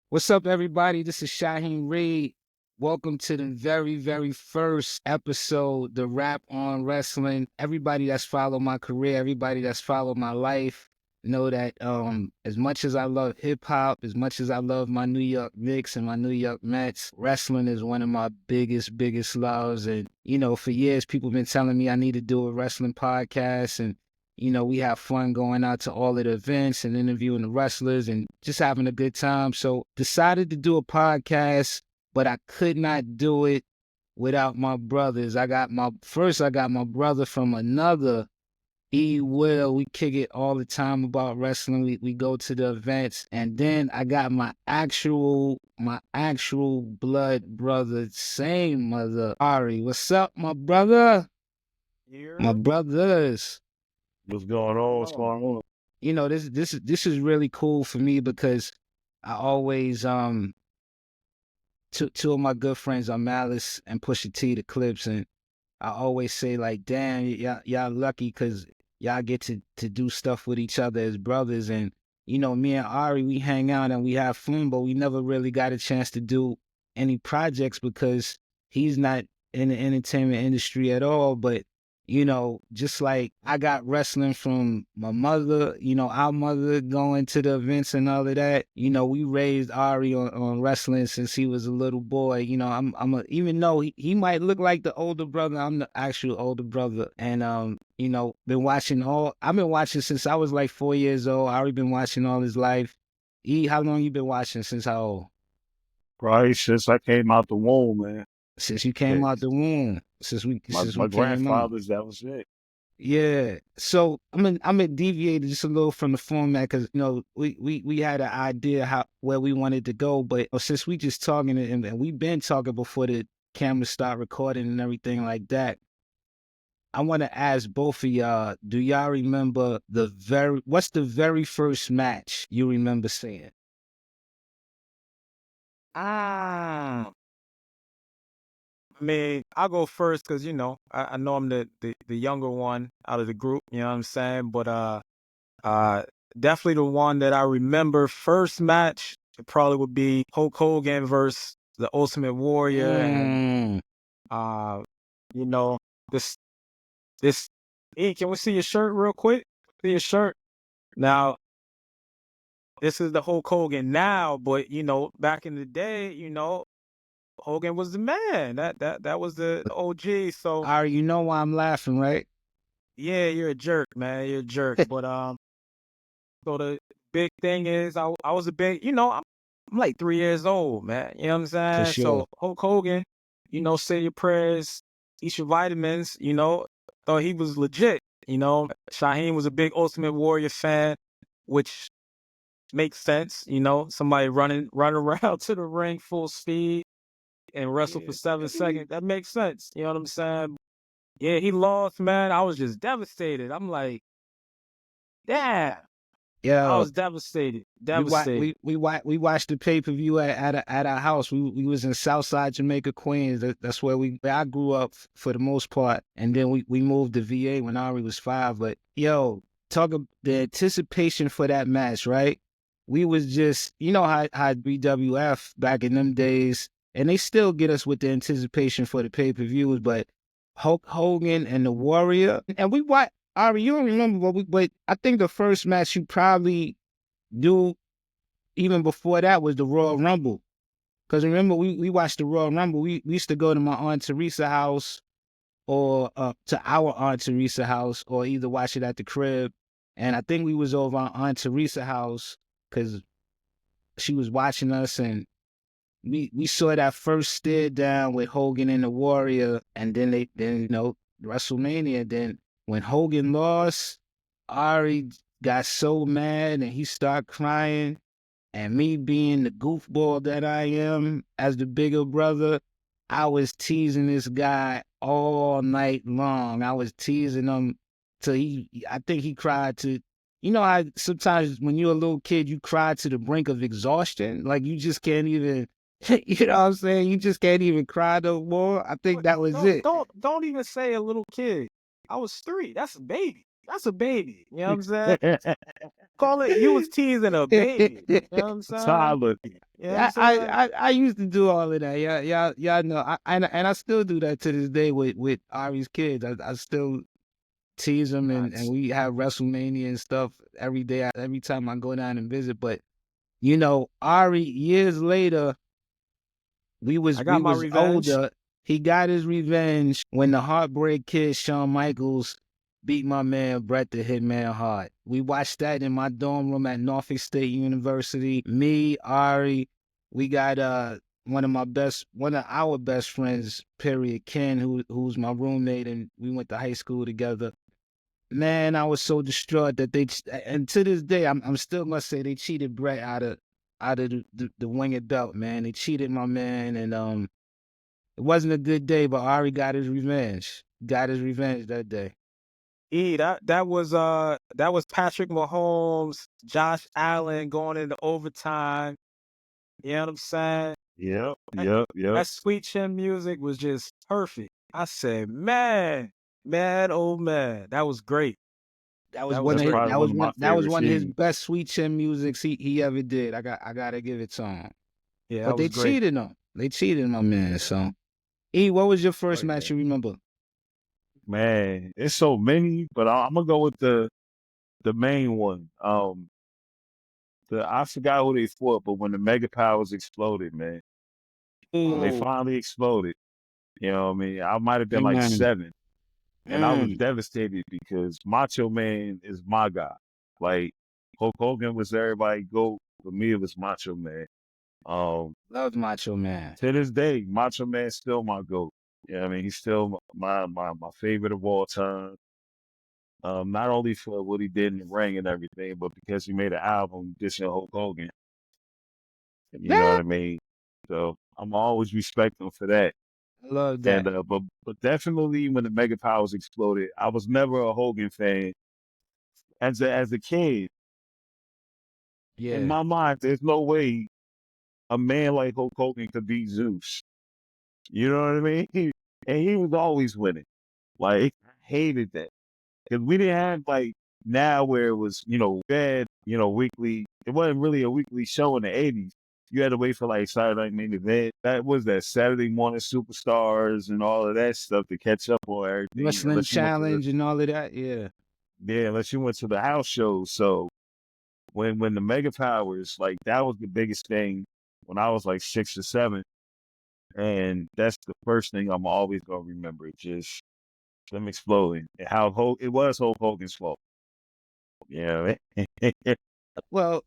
What's up, everybody? This is Shaheem Reid. Welcome to the very first episode, the Rap on Wrestling. Everybody that's followed my career, everybody that's followed my life, know that as much as I love hip hop, as much as I love my New York Knicks and my New York Mets, wrestling is one of my biggest loves. And for years, people been telling me I need to do a wrestling podcast, and we have fun going out to all of the events and interviewing the wrestlers and just having a good time. So decided to do a podcast, but I could not do it without my brothers. I got my brother from another, E.Will. We kick it all the time about wrestling. We go to the events. And then I got my actual blood brother, same mother, Ari. What's up, my brother? My Here. brothers. What's going on? What's going on? This is really cool for me because I always two of my good friends are Malice and Pusha T, the Clips, and I always say like, damn, y'all lucky because y'all get to do stuff with each other as brothers. And me and Ari, we hang out and we have fun, but we never really got a chance to do any projects because he's not in the entertainment industry at all. But just like I got wrestling from my mother, our mother going to the events and all of that. We raised Ari on wrestling since he was a little boy. Even though he might look like the older brother, I'm the actual older brother. And I've been watching since I was like 4 years old. Ari been watching all his life. How long you been watching? Since how old? Right since I came out the womb, man. Since you came Yeah, out the womb. Since we my came out. grandfathers, that was it. Yeah. So I'm gonna deviate just a little from the format because we had an idea where we wanted to go, but since we just talking and we've been talking before the camera start recording and everything like that, I want to ask both of y'all: do y'all remember what's the very first match you remember seeing? Ah, I mean, I'll go first because I know I'm the younger one out of the group. You know what I'm saying? But uh, definitely the one that I remember first match. It probably would be Hulk Hogan versus the Ultimate Warrior, and Mm. uh, you know this this. Hey, can we see your shirt real quick? See your shirt now. This is the Hulk Hogan now, but back in the day, Hogan was the man. That was the OG. So Ari, you know why I'm laughing, right? yeah, you're a jerk, man. You're a jerk. But so the big thing is, I was a big, I'm like 3 years old, man. You know what I'm For saying? sure. So Hulk Hogan, say your prayers, eat your vitamins. Thought he was legit. Shaheem was a big Ultimate Warrior fan, which makes sense. Somebody run around to the ring full speed and wrestle for 7 seconds. That makes sense. You know what I'm saying? Yeah, he lost, man. I was just devastated. I'm like, damn. I Yo, was devastated. We watch Devastated. we watched the pay-per-view at our house. We was in Southside Jamaica, Queens. That's where I grew up for the most part. And then we moved to VA when Ari was 5. But yo, talk of the anticipation for that match, right? We was just how BWF back in them days, and they still get us with the anticipation for the pay-per-views, but Hulk Hogan and the Warrior. And we watch Ari, you don't remember but I think the first match you probably do even before that was the Royal Rumble. Because remember, we watched the Royal Rumble. We used to go to my Aunt Teresa house or to our Aunt Teresa house or either watch it at the crib. And I think we was over our Aunt Teresa house because she was watching us, and we saw that first stare down with Hogan and the Warrior, and then WrestleMania. Then when Hogan lost, Ari got so mad and he started crying. And me being the goofball that I am as the bigger brother, I was teasing this guy all night long. I was teasing him till I think he cried to, how sometimes when you're a little kid, you cry to the brink of exhaustion. Like you just can't even, you know what I'm saying? You just can't even cry no more. I think What? that was Don't it. don't don't even say a little kid. I was 3. That's a baby. That's a baby. You know what I'm saying? Call it, you was teasing a baby. You know what I'm saying? Tyler. You know what I'm Yeah, saying? I used to do all of that. Yeah, y'all know. And I still do that to this day with Ari's kids. I still tease them, and we have WrestleMania and stuff every day. Every time I go down and visit. But Ari, years later, we I was got we my was revenge. older. He got his revenge when the Heartbreak Kid Shawn Michaels beat my man Bret the Hitman Hart. We watched that in my dorm room at Norfolk State University. Me, Ari, we got one of our best friends, period, Ken, who's my roommate, and we went to high school together. Man, I was so distraught that and to this day, I'm still gonna say they cheated Bret out of the winged belt, man. They cheated my man, and it wasn't a good day, but Ari got his revenge. Got his revenge that day. That was Patrick Mahomes, Josh Allen going into overtime. You know what I'm saying? Yep, That, yep, yep. that sweet chin music was just perfect. I said, man, oh man, that was great. That was That one was That's of his, great. probably that one was of one my that was favorite one of his scenes. best sweet chin musics he ever did. I gotta give it to him. Yeah, But that they was great. cheated him. They cheated my man. So what was your Oh first yeah. match you remember? Man, it's so many, but I'm gonna go with the main one. I forgot who they fought, but when the Mega Powers exploded, man, when they Ooh, finally exploded, you know what I mean? I might have been like mm, 7, and I was mm. devastated because Macho Man is my guy. Like Hulk Hogan was everybody go, for me it was Macho Man. Um, Love Macho Man. to this day, Macho Man's still my goat. Yeah, I mean he's still my favorite of all time. Not only for what he did in the ring and everything, but because he made an album dissing Hulk Hogan. You know what Yeah, I mean? So I'm always respect him for that. I love And that. but definitely when the Mega Powers exploded, I was never a Hogan fan. As a kid, in Yeah. my mind, there's no way a man like Hulk Hogan could beat Zeus. You know what I mean? And he was always winning. Like I hated that. Because we didn't have like now where it was, bad, weekly. It wasn't really a weekly show in the 80s. You had to wait for like Saturday Night Main Event. That was that Saturday morning superstars and all of that stuff to catch up on everything. Wrestling challenge and all of that. Yeah. Unless you went to the house shows. So when the Mega Powers, like that was the biggest thing when I was like 6 or 7. And that's the first thing I'm always gonna remember. Just them exploding and how it was Hulk Hogan's fault. Yeah. Well,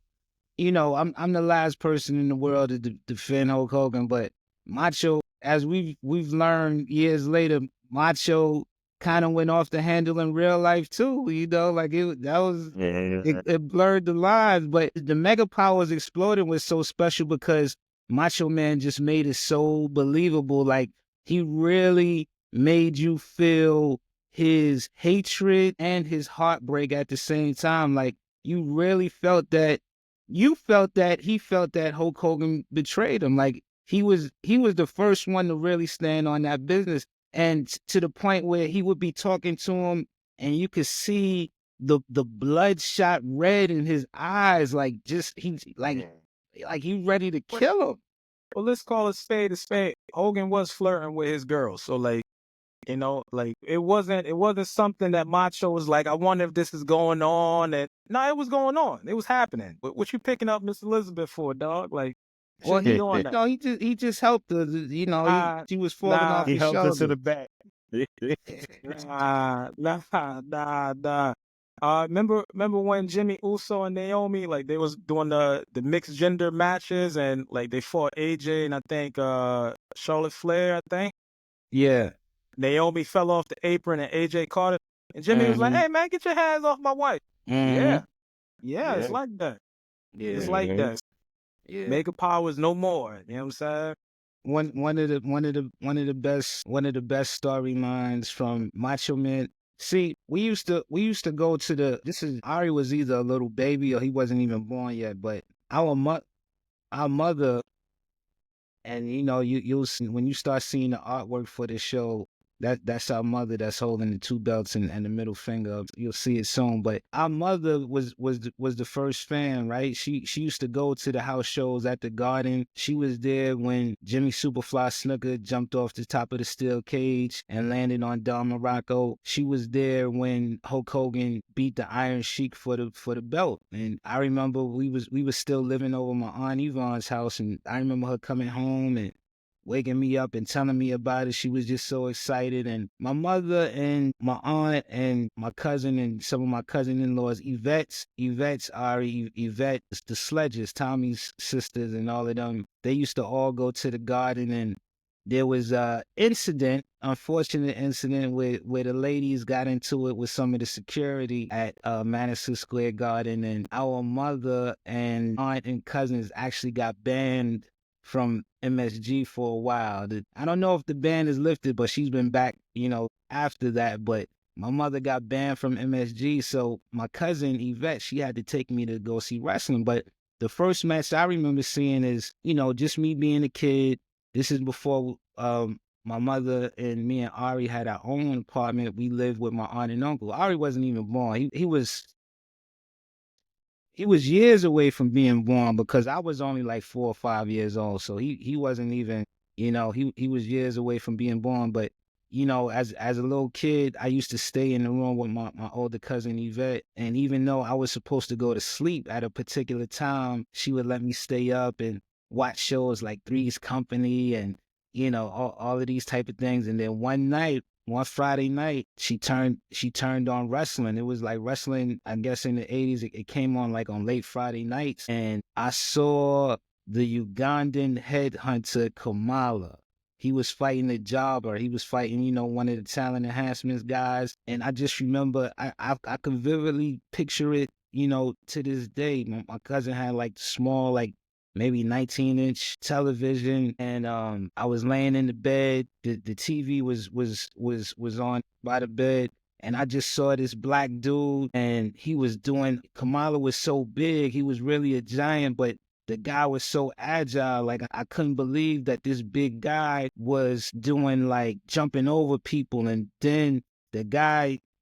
I'm the last person in the world to defend Hulk Hogan, but Macho, as we've learned years later, Macho kind of went off the handle in real life too. Like Yeah. it blurred the lines. But the Mega Powers exploding was so special because Macho Man just made it so believable. Like he really made you feel his hatred and his heartbreak at the same time. Like you really felt that he felt that Hulk Hogan betrayed him. Like he was the first one to really stand on that business, and to the point where he would be talking to him, and you could see the bloodshot red in his eyes, like just he's like he ready to But kill him. well, let's call a spade a spade. Hogan was flirting with his girl, so like, like it wasn't something that Macho was like, I wonder if this is going on. And no, it was going on. It was happening. What you picking up Miss Elizabeth for, dog? Like, Well, shouldn't be doing that. he just helped her. Nah, He was falling off nah, He his helped us to shoulder. the back. nah. Remember when Jimmy Uso and Naomi, like they was doing the mixed gender matches, and like they fought AJ and I think Charlotte Flair, I think. Yeah. Naomi fell off the apron and AJ caught it. And Jimmy was like, Mm-hmm. "Hey man, get your hands off my wife." Mm-hmm. Yeah, yeah, it's Yeah. like that. It's Yeah. like Mhm. that. Yeah. Mega powers no more. You know what I'm saying? One of the best storylines from Macho Man. See, we used to go to Ari was either a little baby or he wasn't even born yet, but our mother, and you'll see when you start seeing the artwork for the show, That's our mother that's holding the two belts and the middle finger. You'll see it soon. But our mother was the first fan, right? She used to go to the house shows at the Garden. She was there when Jimmy Superfly Snuka jumped off the top of the steel cage and landed on Don Morocco. She was there when Hulk Hogan beat the Iron Sheik for the belt. And I remember we was still living over my Aunt Yvonne's house, and I remember her coming home and waking me up and telling me about it. She was just so excited. And my mother and my aunt and my cousin and some of my cousin-in-laws, Yvette's Ari, Yvette, the Sledges, Tommy's sisters and all of them, they used to all go to the Garden. And there was a unfortunate incident where the ladies got into it with some of the security at Madison Square Garden, and our mother and aunt and cousins actually got banned from MSG for a while. I don't know if the ban is lifted, but she's been back, after that. But my mother got banned from MSG, so my cousin Yvette, she had to take me to go see wrestling. But the first match I remember seeing is, just me being a kid. This is before my mother and me and Ari had our own apartment. We lived with my aunt and uncle. Ari wasn't even born. He was years away from being born because I was only like 4 or 5 years old. So he wasn't even, he was years away from being born. But, as a little kid, I used to stay in the room with my older cousin Yvette. And even though I was supposed to go to sleep at a particular time, she would let me stay up and watch shows like Three's Company and, all of these type of things. And then one Friday night, she turned on wrestling. It was like wrestling, I guess in the 80s, it came on like on late Friday nights. And I saw the Ugandan headhunter Kamala. He was fighting a jobber. He was fighting, one of the talent enhancements guys. And I just remember, I could vividly picture it, to this day. My cousin had like small, like maybe 19-inch television, and I was laying in the bed. The TV was on by the bed, and I just saw this black dude, and Kamala was so big, he was really a giant, but the guy was so agile. Like, I couldn't believe that this big guy was doing like jumping over people. And then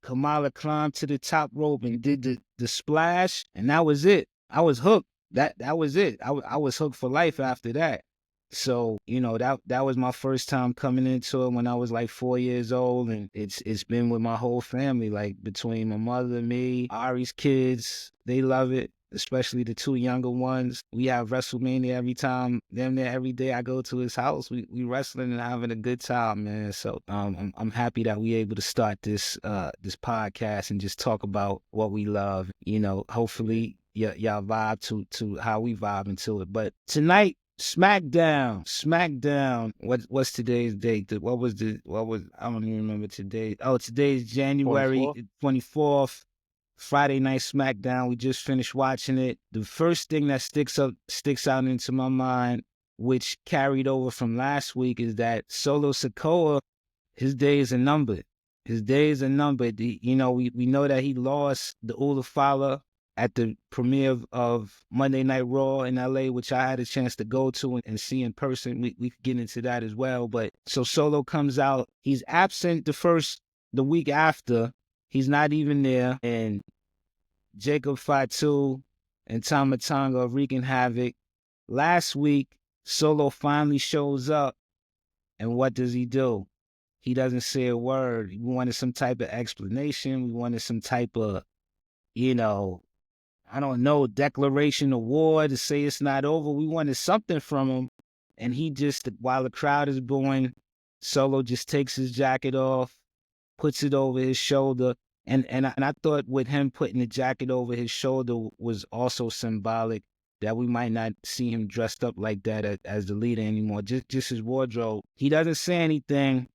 Kamala climbed to the top rope and did the splash, and that was it. I was hooked. That was it. I was hooked for life after that. So, that was my first time coming into it when I was like 4 years old, and it's been with my whole family, like between my mother, me, Ari's kids. They love it, especially the two younger ones. We have WrestleMania every time. Damn near every day I go to his house. We wrestling and having a good time, man. So I'm happy that we able to start this podcast and just talk about what we love. Hopefully y'all vibe to how we vibe into it. But tonight, SmackDown. What's today's date? I don't even remember today. Oh, today's January 24th. Friday Night SmackDown. We just finished watching it. The first thing that sticks out into my mind, which carried over from last week, is that Solo Sikoa, his days are numbered. We know that he lost the Ula Fala at the premiere of Monday Night Raw in LA, which I had a chance to go to and see in person. We could get into that as well. But so Solo comes out. He's absent the week after. He's not even there. And Jacob Fatu and Tama Tonga are wreaking havoc. Last week, Solo finally shows up. And what does he do? He doesn't say a word. We wanted some type of explanation. We wanted some type of, I don't know, declaration of war to say it's not over. We wanted something from him. And he just, while the crowd is booing, Solo just takes his jacket off, puts it over his shoulder. And I thought with him putting the jacket over his shoulder was also symbolic that we might not see him dressed up like that as the leader anymore. Just his wardrobe. He doesn't say anything.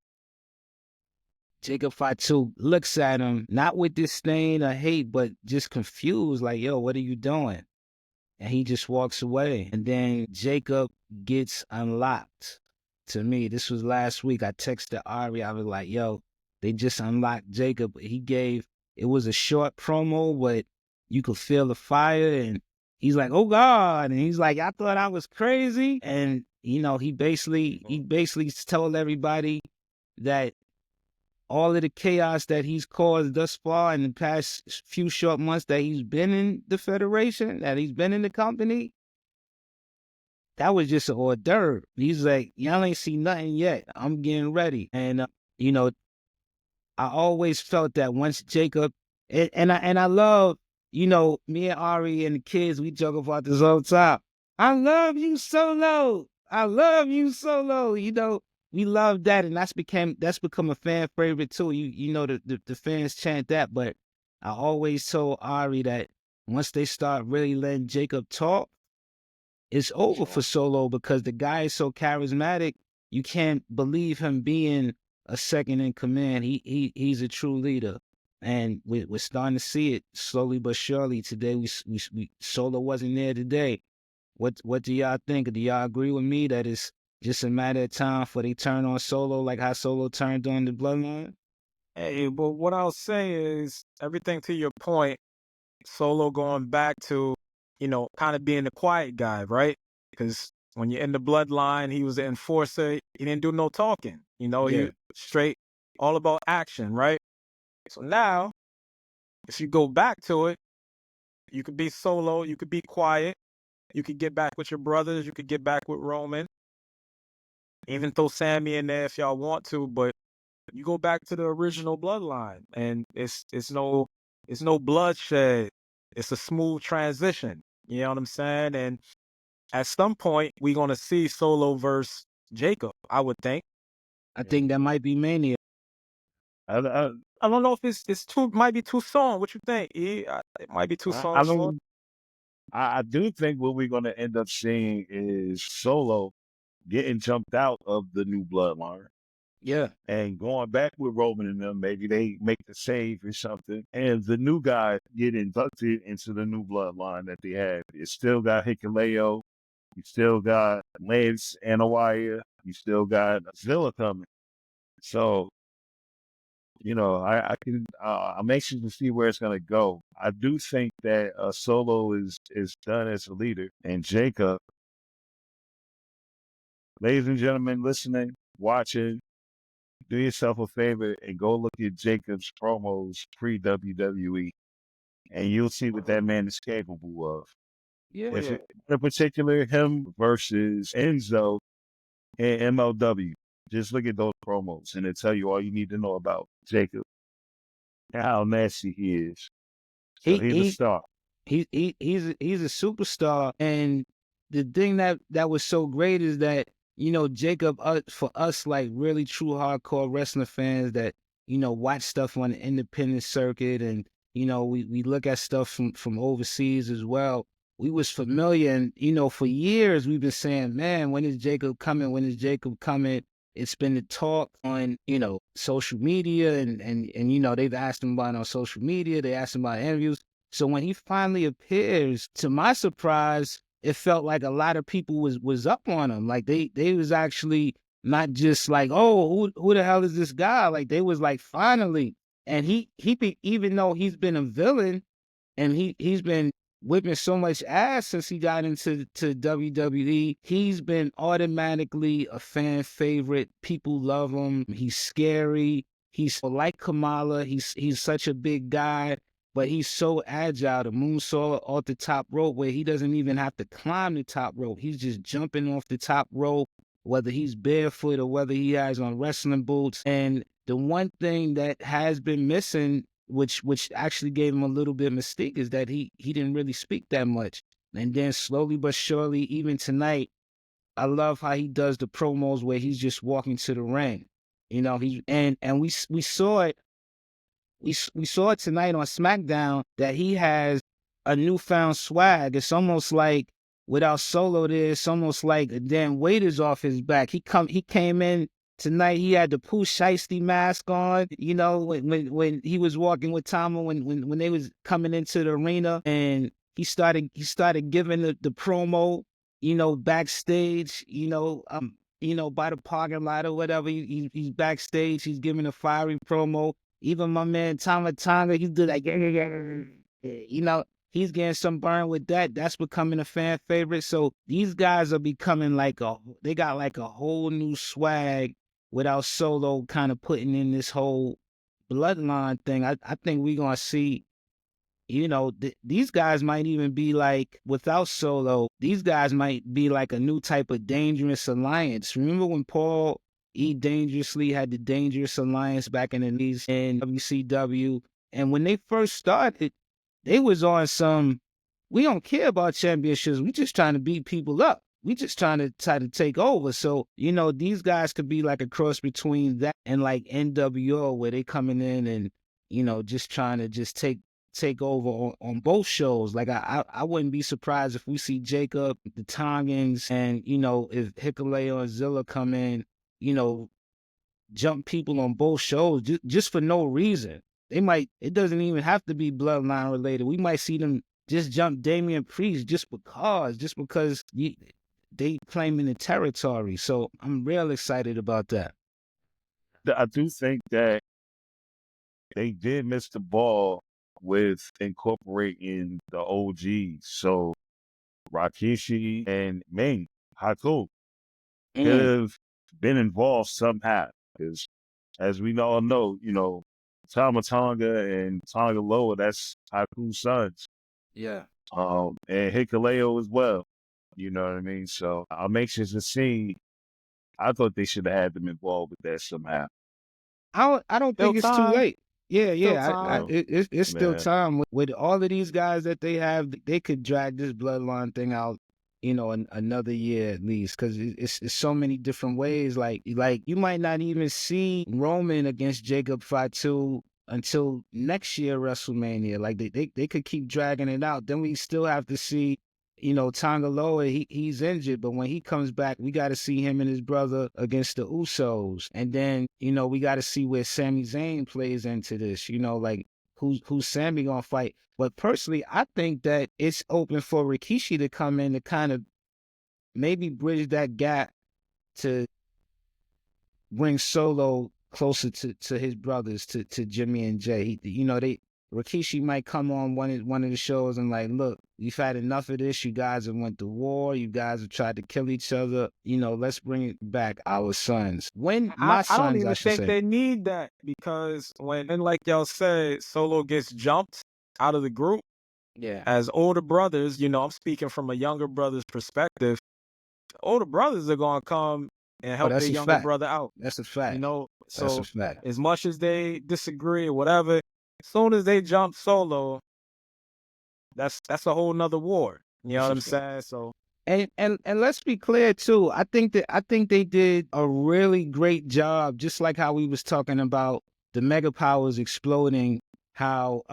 Jacob Fatu looks at him, not with disdain or hate, but just confused, like, yo, what are you doing? And he just walks away. And then Jacob gets unlocked. To me, this was last week. I texted Ari. I was like, yo, they just unlocked Jacob. It was a short promo, but you could feel the fire. And he's like, oh God. And he's like, I thought I was crazy. And, he basically told everybody that all of the chaos that he's caused thus far in the past few short months that he's been in the federation, that he's been in the company, that was just an hors d'oeuvre. He's like, y'all ain't seen nothing yet. I'm getting ready. And, you know, I always felt that once Jacob, and I love, you know, me and Ari and the kids, we joke about this all the time. I love you, Solo. I love you, Solo. You know, we love that, and that's become a fan favorite too. You know, the fans chant that, but I always told Ari that once they start really letting Jacob talk, it's over for Solo because the guy is so charismatic. You can't believe him being a second in command. He's a true leader, and we're starting to see it slowly but surely. Today we Solo wasn't there today. What do y'all think? Do y'all agree with me that it's just a matter of time for they turn on Solo like how Solo turned on the Bloodline? Hey, but what I'll say is everything to your point, Solo going back to, you know, kind of being the quiet guy, right? Because when you're in the Bloodline, he was the enforcer. He didn't do no talking. You know, Yeah. he straight all about action, right? So now, if you go back to it, you could be Solo, you could be quiet, you could get back with your brothers, you could get back with Roman, even throw Sammy in there if y'all want to, but you go back to the original Bloodline, and it's no bloodshed. It's a smooth transition. You know what I'm saying? And at some point, we're gonna see Solo versus Jacob. I would think. I think that might be Mania. I, I, I don't know if it's too might be too soon. What you think? E? It might be too I soon for. don't. I do think what we're going to end up seeing is Solo getting jumped out of the new bloodline Yeah. and going back with Roman and them. Maybe they make the save or something, and the new guy get inducted into the new bloodline that they have. You still got Hikuleo, you still got Lance Anawaya, you still got Zilla coming. So you know, I'm anxious to see where it's gonna go. I do think that Solo is done as a leader, and Jacob, ladies and gentlemen, listening, watching, do yourself a favor and go look at Jacob's promos pre WWE, and you'll see what that man is capable of. Yeah. Oh If yeah. it, in particular, him versus Enzo and MLW, just look at those promos, and it'll tell you all you need to know about Jacob and how nasty he is. So He he's a he star. he's a superstar, and the thing that was so great is that, you know, Jacob, for us, like really true hardcore wrestling fans that, you know, watch stuff on the independent circuit, and, you know, we look at stuff from overseas as well. We was familiar, and, you know, for years we've been saying, man, when is Jacob coming? When is Jacob coming? It's been the talk on, you know, social media, and you know, they've asked him about it on social media. They asked him about interviews. So when he finally appears, to my surprise, it felt like a lot of people was up on him. Like they was actually not just like, oh, who the hell is this guy? Like they was like, finally. And even though he's been a villain, and he's been whipping so much ass since he got into WWE. He's been automatically a fan favorite. People love him. He's scary. He's like Kamala. He's such a big guy, but he's so agile. The moonsault off the top rope, where he doesn't even have to climb the top rope. He's just jumping off the top rope, whether he's barefoot or whether he has on wrestling boots. And the one thing that has been missing, which actually gave him a little bit of mystique, is that he didn't really speak that much. And then slowly but surely, even tonight, I love how he does the promos where he's just walking to the ring. You know, we saw it. We saw it tonight on SmackDown that he has a newfound swag. It's almost like without Solo there, it's almost like a damn weight is off his back. He came in tonight. He had the Pooh Shiesty mask on. You know, when he was walking with Tama, when they was coming into the arena, and he started giving the promo. You know, backstage. You know, by the parking lot or whatever. He's backstage. He's giving a fiery promo. Even my man Tama Tonga, he did like, you know, he's getting some burn with that. That's becoming a fan favorite. So these guys are becoming they got like a whole new swag without Solo kind of putting in this whole bloodline thing, I think we're gonna see, these guys might even be like, without Solo, these guys might be like a new type of dangerous alliance. Remember when Paul E. Dangerously had the Dangerous Alliance back in the knees in WCW? And when they first started, they was on some, we don't care about championships. We just trying to beat people up. We just trying to try to take over. So, these guys could be like a cross between that and like NWO, where they coming in and, just trying to just take over on both shows. Like I wouldn't be surprised if we see Jacob, the Tongans, and if Hikuleo and Zilla come in, you know, jump people on both shows just for no reason. It doesn't even have to be bloodline related. We might see them just jump Damian Priest just because they claiming the territory. So I'm real excited about that. I do think that they did miss the ball with incorporating the OGs. So Rikishi and Ming Haku could have been involved somehow. Because as we all know, Tama Tonga and Tonga Loa, that's Haku's sons. Yeah. And Hikuleo as well. You know what I mean? So I'm anxious to see. I thought they should have had them involved with that somehow. I don't think it's too late. Yeah. time. It's still Man. time. With all of these guys that they have, they could drag this bloodline thing out, another year at least, because it's so many different ways. Like you might not even see Roman against Jacob Fatu until next year WrestleMania. Like they could keep dragging it out. Then we still have to see, Tonga Loa, he's injured, but when he comes back, we got to see him and his brother against the Usos. And then, we got to see where Sami Zayn plays into this, like who's Sami gonna fight. But personally, I think that it's open for Rikishi to come in to kind of maybe bridge that gap to bring Solo closer to his brothers, to Jimmy and Jay. Rikishi might come on one of the shows and like, look, we've had enough of this. You guys have went to war. You guys have tried to kill each other. Let's bring it back, our sons. I don't even think they need that, because when, like y'all said, Solo gets jumped out of the group, as older brothers, I'm speaking from a younger brother's perspective, older brothers are going to come and help their younger brother out. That's a fact. So that's a fact. As much as they disagree or whatever, as soon as they jump Solo, that's a whole nother war. You know what I'm saying? So And let's be clear too. I think they did a really great job, just like how we was talking about the mega powers exploding, how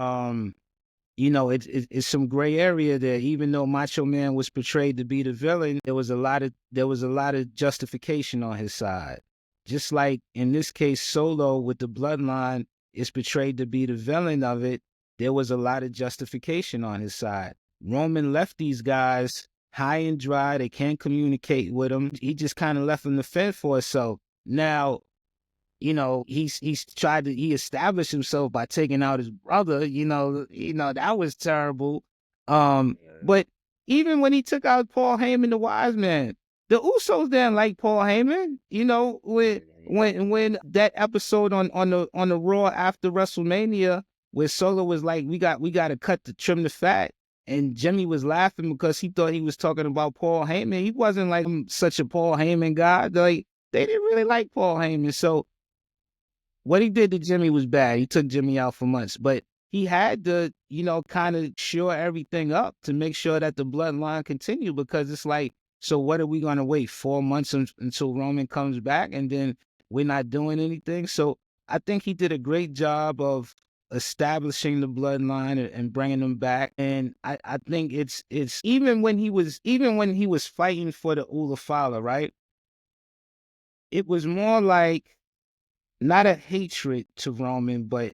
it's some gray area there. Even though Macho Man was portrayed to be the villain, there was a lot of justification on his side. Just like in this case, Solo with the bloodline is portrayed to be the villain of it. There was a lot of justification on his side. Roman left these guys high and dry. They can't communicate with him. He just kind of left them to fend for himself. Now, he established himself by taking out his brother. That was terrible. But even when he took out Paul Heyman, the wise man, the Usos didn't like Paul Heyman. When that episode on the Raw after WrestleMania, where Solo was like, we got to trim the fat. And Jimmy was laughing because he thought he was talking about Paul Heyman. He wasn't like such a Paul Heyman guy. Like, they didn't really like Paul Heyman. So what he did to Jimmy was bad. He took Jimmy out for months. But he had to, kind of shore everything up to make sure that the bloodline continued, because it's like, so what are we going to wait 4 months until Roman comes back and then we're not doing anything? So I think he did a great job of establishing the bloodline and bringing them back. And I think it's even when he was fighting for the Ulafala, right? It was more like not a hatred to Roman, but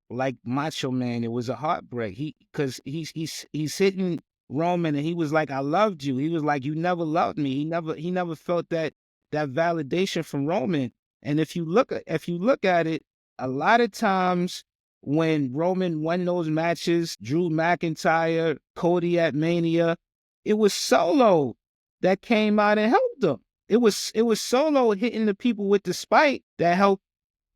like Macho Man, it was a heartbreak. Because he's hitting Roman and he was like, I loved you. He was like, you never loved me. He never felt that validation from Roman. And if you look at it, a lot of times when Roman won those matches, Drew McIntyre, Cody at Mania, it was Solo that came out and helped them. It was Solo hitting the people with the spike that helped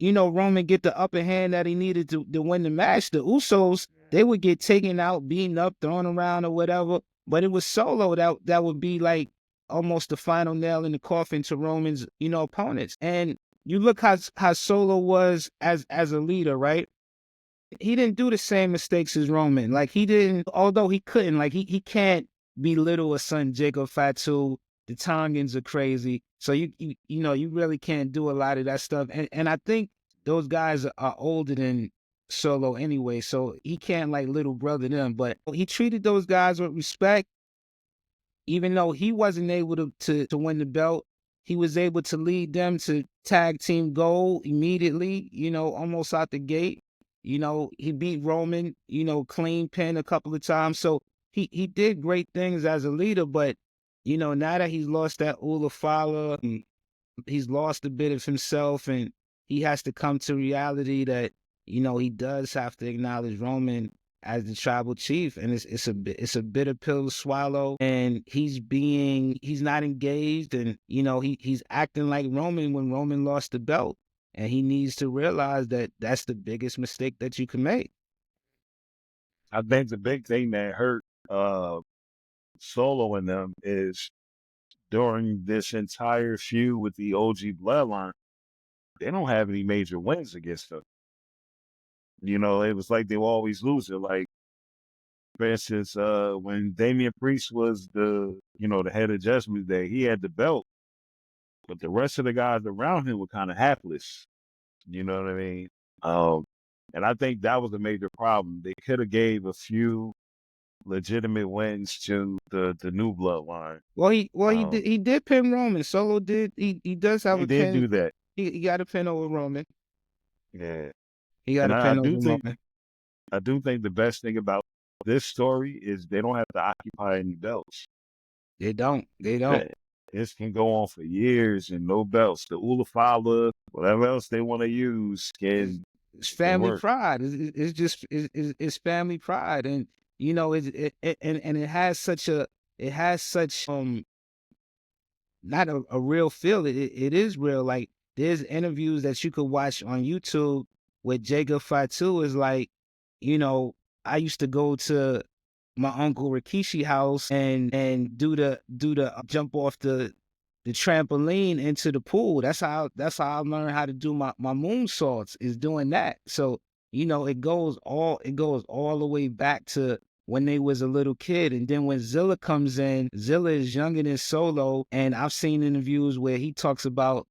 Roman get the upper hand that he needed to win the match, the Usos, they would get taken out, beaten up, thrown around or whatever. But it was Solo that would be like almost the final nail in the coffin to Roman's, opponents. And you look how Solo was as a leader, right? He didn't do the same mistakes as Roman. Like he didn't, although he couldn't, like he can't belittle a son Jacob Fatu. The Tongans are crazy. So you really can't do a lot of that stuff. And I think those guys are older than Solo anyway. So he can't like little brother them. But he treated those guys with respect. Even though he wasn't able to win the belt, he was able to lead them to tag team gold immediately, almost out the gate. He beat Roman, clean pin a couple of times. So he did great things as a leader, but now that he's lost that Ula Fala, he's lost a bit of himself, and he has to come to reality that he does have to acknowledge Roman as the tribal chief, and it's a bitter pill to swallow. And he's not engaged, and he's acting like Roman when Roman lost the belt, and he needs to realize that that's the biggest mistake that you can make. I think the big thing that hurt Solo and them is during this entire feud with the OG Bloodline, they don't have any major wins against them. It was like they were always losing. Like, for instance, when Damian Priest was the head of Judgment Day, he had the belt, but the rest of the guys around him were kind of hapless. You know what I mean? And I think that was a major problem. They could have gave a few legitimate wins to the new Bloodline. Well, he did pin Roman. Solo did. He does have He a did pin. do that. He got a pin over Roman. Yeah. He got And a pin over Roman. I do think the best thing about this story is they don't have to occupy any belts. They don't. This can go on for years and no belts. The Ulafala, whatever else they want to use, it's family work. pride. It's just it's family pride, and it has such not a real feel. It is real. Like there's interviews that you could watch on YouTube where Jacob Fatu is like, I used to go to my uncle Rikishi house and do the jump off the trampoline into the pool. That's how I learned how to do my moonsaults, is doing that. So it goes all the way back to when they was a little kid. And then when Zilla comes in, Zilla is younger than Solo, and I've seen interviews where he talks about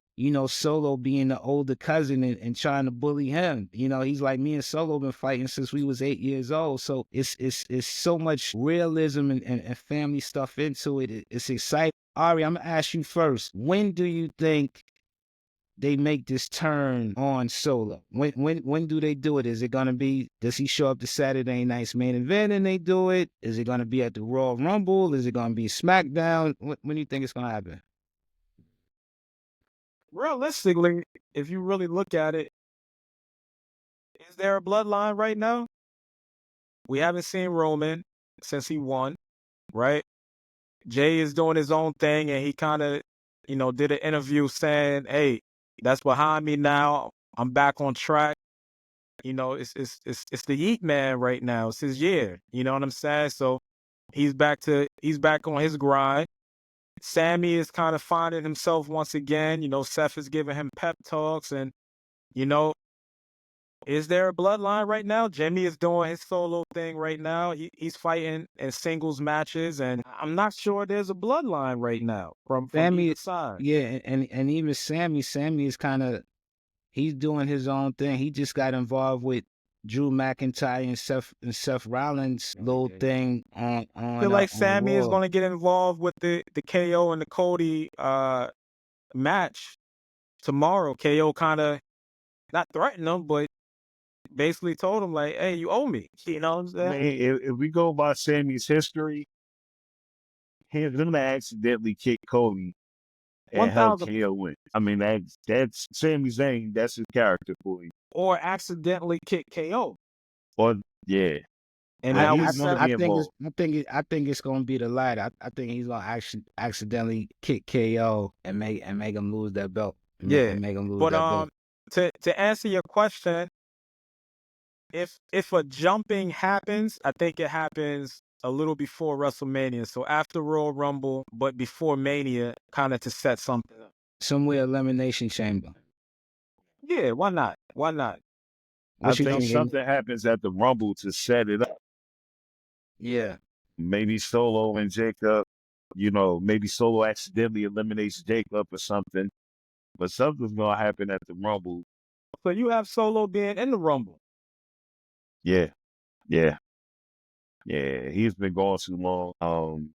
Solo being the older cousin and trying to bully him. He's like, me and Solo been fighting since we was 8 years old. So it's so much realism and family stuff into it. It's exciting. Ari, I'm gonna ask you first. When do you think they make this turn on Solo? When do they do it? Is it gonna be, does he show up to Saturday night's main event and they do it? Is it gonna be at the Royal Rumble? Is it gonna be SmackDown? When do you think it's gonna happen? Realistically, if you really look at it, is there a bloodline right now? We haven't seen Roman since he won, right? Jay is doing his own thing, and he kind of, did an interview saying, "Hey, that's behind me now. I'm back on track." It's the Yeet Man right now. It's his year. You know what I'm saying? So he's back on his grind. Sammy is kind of finding himself once again. Seth is giving him pep talks, and is there a bloodline right now? Jimmy is doing his solo thing right now. He's fighting in singles matches, and I'm not sure there's a bloodline right now from Sammy, either side. yeah, and even Sammy is kind of, he's doing his own thing. He just got involved with Drew McIntyre and Seth Rollins' little thing on. I feel like Sammy is Raw. going to get involved with the KO and the Cody match tomorrow. KO kind of not threatened him, but basically told him like, "Hey, you owe me." You know what I'm saying? I mean, if we go by Sammy's history, he's gonna accidentally kick Cody and help 1,000 KO win. I mean, that's Sami Zayn. That's his character for you. or accidentally kick KO. Or yeah, And but now he's gonna be involved. I think it's gonna be the latter. I think he's gonna accidentally kick KO and make him lose that belt. Yeah. And make him lose But that belt. to answer your question, if a jumping happens, I think it happens a little before WrestleMania. So after Royal Rumble, but before Mania, kind of to set something up. Somewhere Elimination Chamber. Yeah, why not? Why not? I What you think thinking? something happens at the Rumble to set it up. Yeah. Maybe Solo and Jacob, maybe Solo accidentally eliminates Jacob or something. But something's gonna happen at the Rumble. So you have Solo being in the Rumble. Yeah, yeah, yeah. He's been gone too long.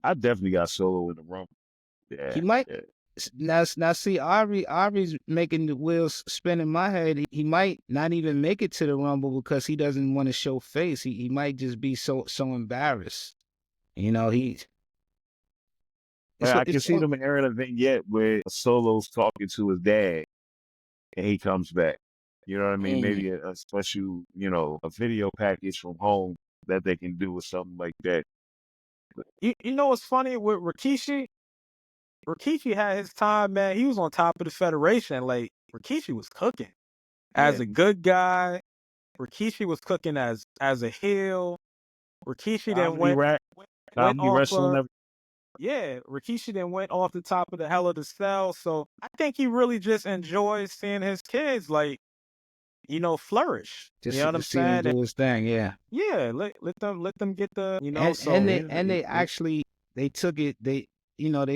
I definitely got Solo in the Rumble. He Yeah, might yeah. now see Ari's making the wheels spin in my head. He might not even make it to the Rumble because he doesn't want to show face. He might just be so embarrassed. You know, But I can it's see them airing a vignette where Solo's talking to his dad and he comes back. You know what I mean? mm, Maybe a special, a video package from home that they can do or something like that. You know what's funny with Rikishi? Rikishi had his time, man. He was on top of the Federation. Like Rikishi was cooking as Yeah. a good guy. Rikishi was cooking as a heel. Rikishi then Comedy rap, went comedy off. wrestling. Yeah, Rikishi then went off the top of the Hell of the Cell. So I think he really just enjoys seeing his kids flourish. You just know what I'm see them saying? And do his thing. Yeah. yeah, let them get the And so they actually they took it they've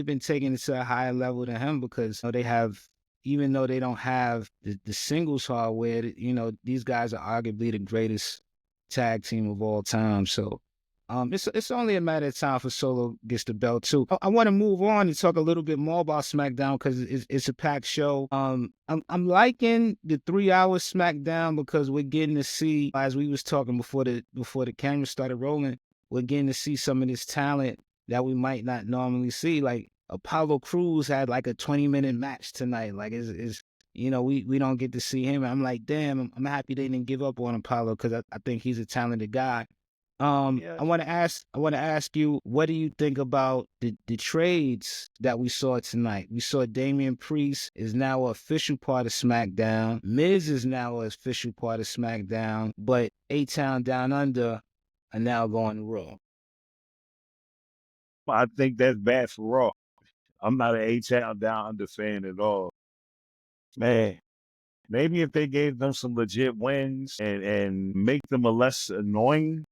been taking it to a higher level than him because they have, even though they don't have the singles hardware, these guys are arguably the greatest tag team of all time. So it's only a matter of time for Solo gets the belt too. I want to move on and talk a little bit more about SmackDown because it's a packed show. I'm liking the 3 hour SmackDown because we're getting to see, as we was talking before the camera started rolling, we're getting to see some of this talent that we might not normally see. Like Apollo Crews had like a 20-minute match tonight. Like is we don't get to see him. I'm like, damn, I'm happy they didn't give up on Apollo because I think he's a talented guy. yeah. I want to ask you, what do you think about the trades that we saw tonight? We saw Damian Priest is now an official part of SmackDown. Miz is now an official part of SmackDown, but A-Town Down Under are now going to Raw. I think that's bad for Raw. I'm not an A-Town Down Under fan at all. Man, maybe if they gave them some legit wins and make them a less annoying,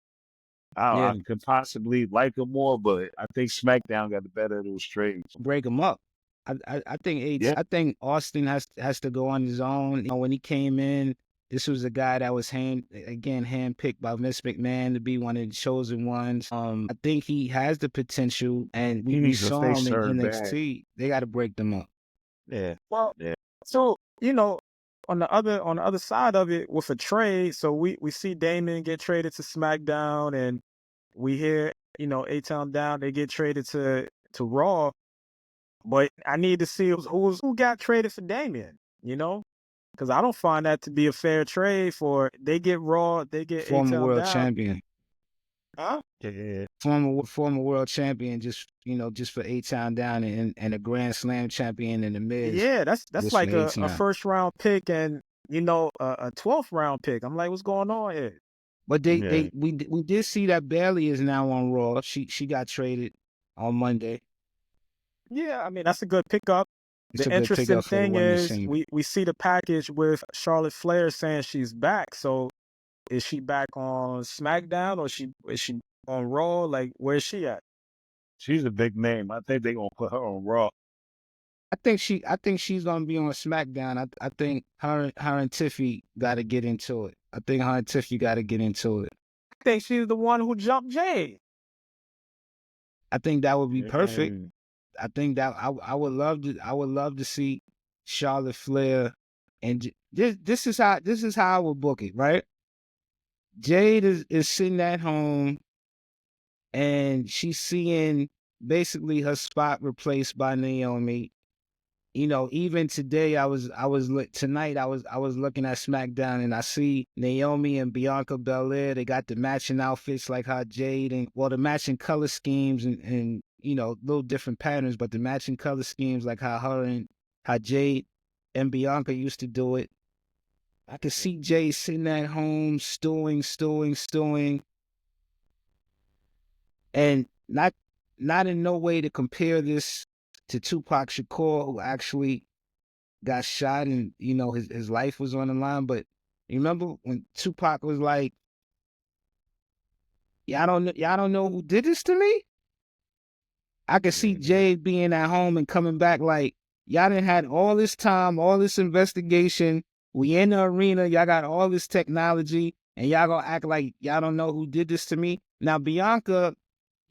I Yeah, could possibly like them more, but I think SmackDown got the better of those trades. break them up. I think Yeah. I think Austin has to go on his own. When he came in, this was a guy that was handpicked by Vince McMahon to be one of the chosen ones. I think he has the potential, and He we needs a saw face him in turn back. NXT. They got to break them up. Yeah. Well, Yeah. so on the other side of it with a trade, so we see Damon get traded to SmackDown, and we hear A-Town Down they get traded to Raw. But I need to see who got traded for Damien, because I don't find that to be a fair trade. For they get Raw, they get Former A-Town world Down. champion. Huh? Yeah. Former world champion, just for A-Town Down, and a Grand Slam champion in the Miz. Yeah, that's Just like for a A-Town. first round pick and a 12th round pick. I'm like, what's going on here? But Yeah. we did see that Bailey is now on Raw. She got traded on Monday. Yeah, I mean that's a good pickup. It's The a good interesting pickup for the thing women's is team. we see the package with Charlotte Flair saying she's back. So is she back on SmackDown or is she on Raw? Like where's she at? She's a big name. I think they're gonna put her on Raw. I think she's gonna be on SmackDown. I think her and Tiffy got to get into it. I think her and Tiffy got to get into it. I think she's the one who jumped Jade. I think that would be perfect. And I think that I would love to see Charlotte Flair, and this is how I would book it, right? Jade is sitting at home, and she's seeing basically her spot replaced by Naomi. Even today, tonight I was looking at SmackDown, and I see Naomi and Bianca Belair. They got the matching outfits like how Jade, and the matching color schemes, and little different patterns, but the matching color schemes like how Jade and Bianca used to do it. I could see Jay sitting at home stewing, and not in no way to compare this to Tupac Shakur, who actually got shot and his life was on the line. But you remember when Tupac was like, y'all don't know who did this to me? I could see Jay being at home and coming back like, y'all done had all this time, all this investigation. We in the arena, y'all got all this technology, and y'all gonna act like y'all don't know who did this to me. Now Bianca,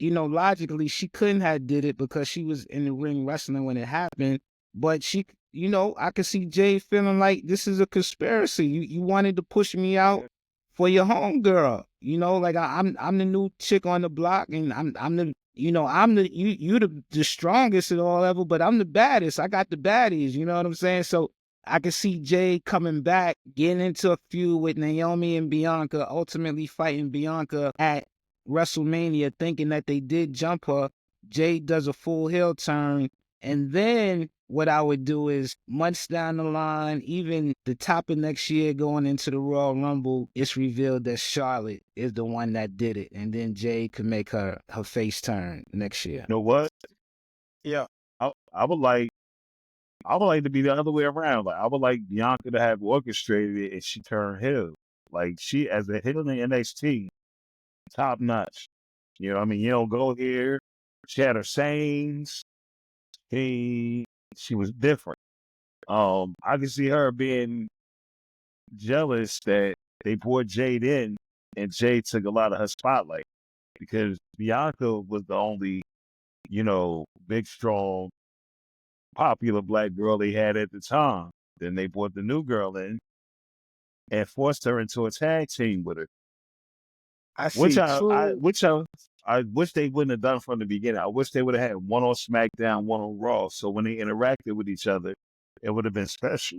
logically she couldn't have did it because she was in the ring wrestling when it happened. But she, I could see Jay feeling like this is a conspiracy. You wanted to push me out for your homegirl. Like I'm the new chick on the block, and I'm the I'm the you the strongest at all level, but I'm the baddest. I got the baddies. You know what I'm saying? So I could see Jay coming back, getting into a feud with Naomi and Bianca, ultimately fighting Bianca at WrestleMania, thinking that they did jump her. Jay does a full heel turn, and then what I would do is months down the line, even the top of next year going into the Royal Rumble, it's revealed that Charlotte is the one that did it. And then Jay could make her face turn next year. You know what? Yeah. I would like to be the other way around. Like I would like Bianca to have orchestrated it and she turned heel. Like she as a heel in NXT, top notch. You know what I mean? You don't go here. She had her sayings. She was different. I can see her being jealous that they brought Jade in and Jade took a lot of her spotlight because Bianca was the only, big, strong, popular black girl they had at the time. Then they brought the new girl in and forced her into a tag team with her, I which see two. I wish they wouldn't have done from the beginning. I wish they would have had one on SmackDown, one on Raw. So when they interacted with each other, it would have been special.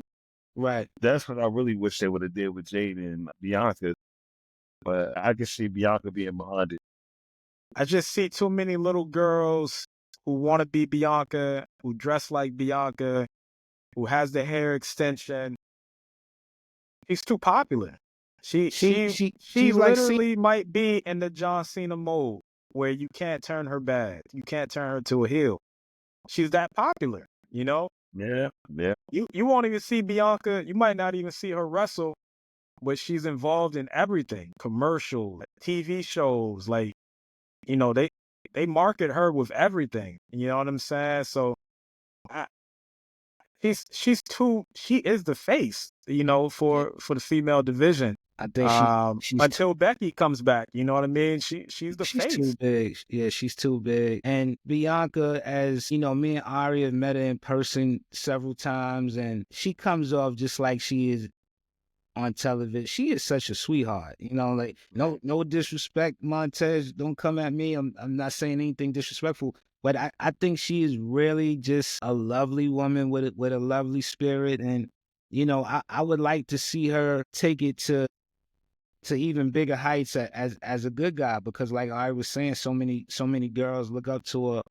Right. That's what I really wish they would have did with Jade and Bianca. But I can see Bianca being behind it. I just see too many little girls who want to be Bianca, who dress like Bianca, who has the hair extension. She's too popular. She She's like literally might be in the John Cena mode where you can't turn her bad. You can't turn her to a heel. She's that popular, Yeah. You won't even see Bianca. You might not even see her wrestle, but she's involved in everything. Commercial, TV shows, like, they market her with everything. You know what I'm saying? So I, she is the face, for the female division. I think Until Becky comes back, you know what I mean? She's the she's face. too big. Yeah, she's too big. And Bianca, as me and Ari have met her in person several times, and she comes off just like she is on television. She is such a sweetheart. Like no disrespect, Montez. Don't come at me. I'm not saying anything disrespectful. But I think she is really just a lovely woman with a lovely spirit. And, I would like to see her take it to even bigger heights as a good guy, because like I was saying, so many girls look up to her.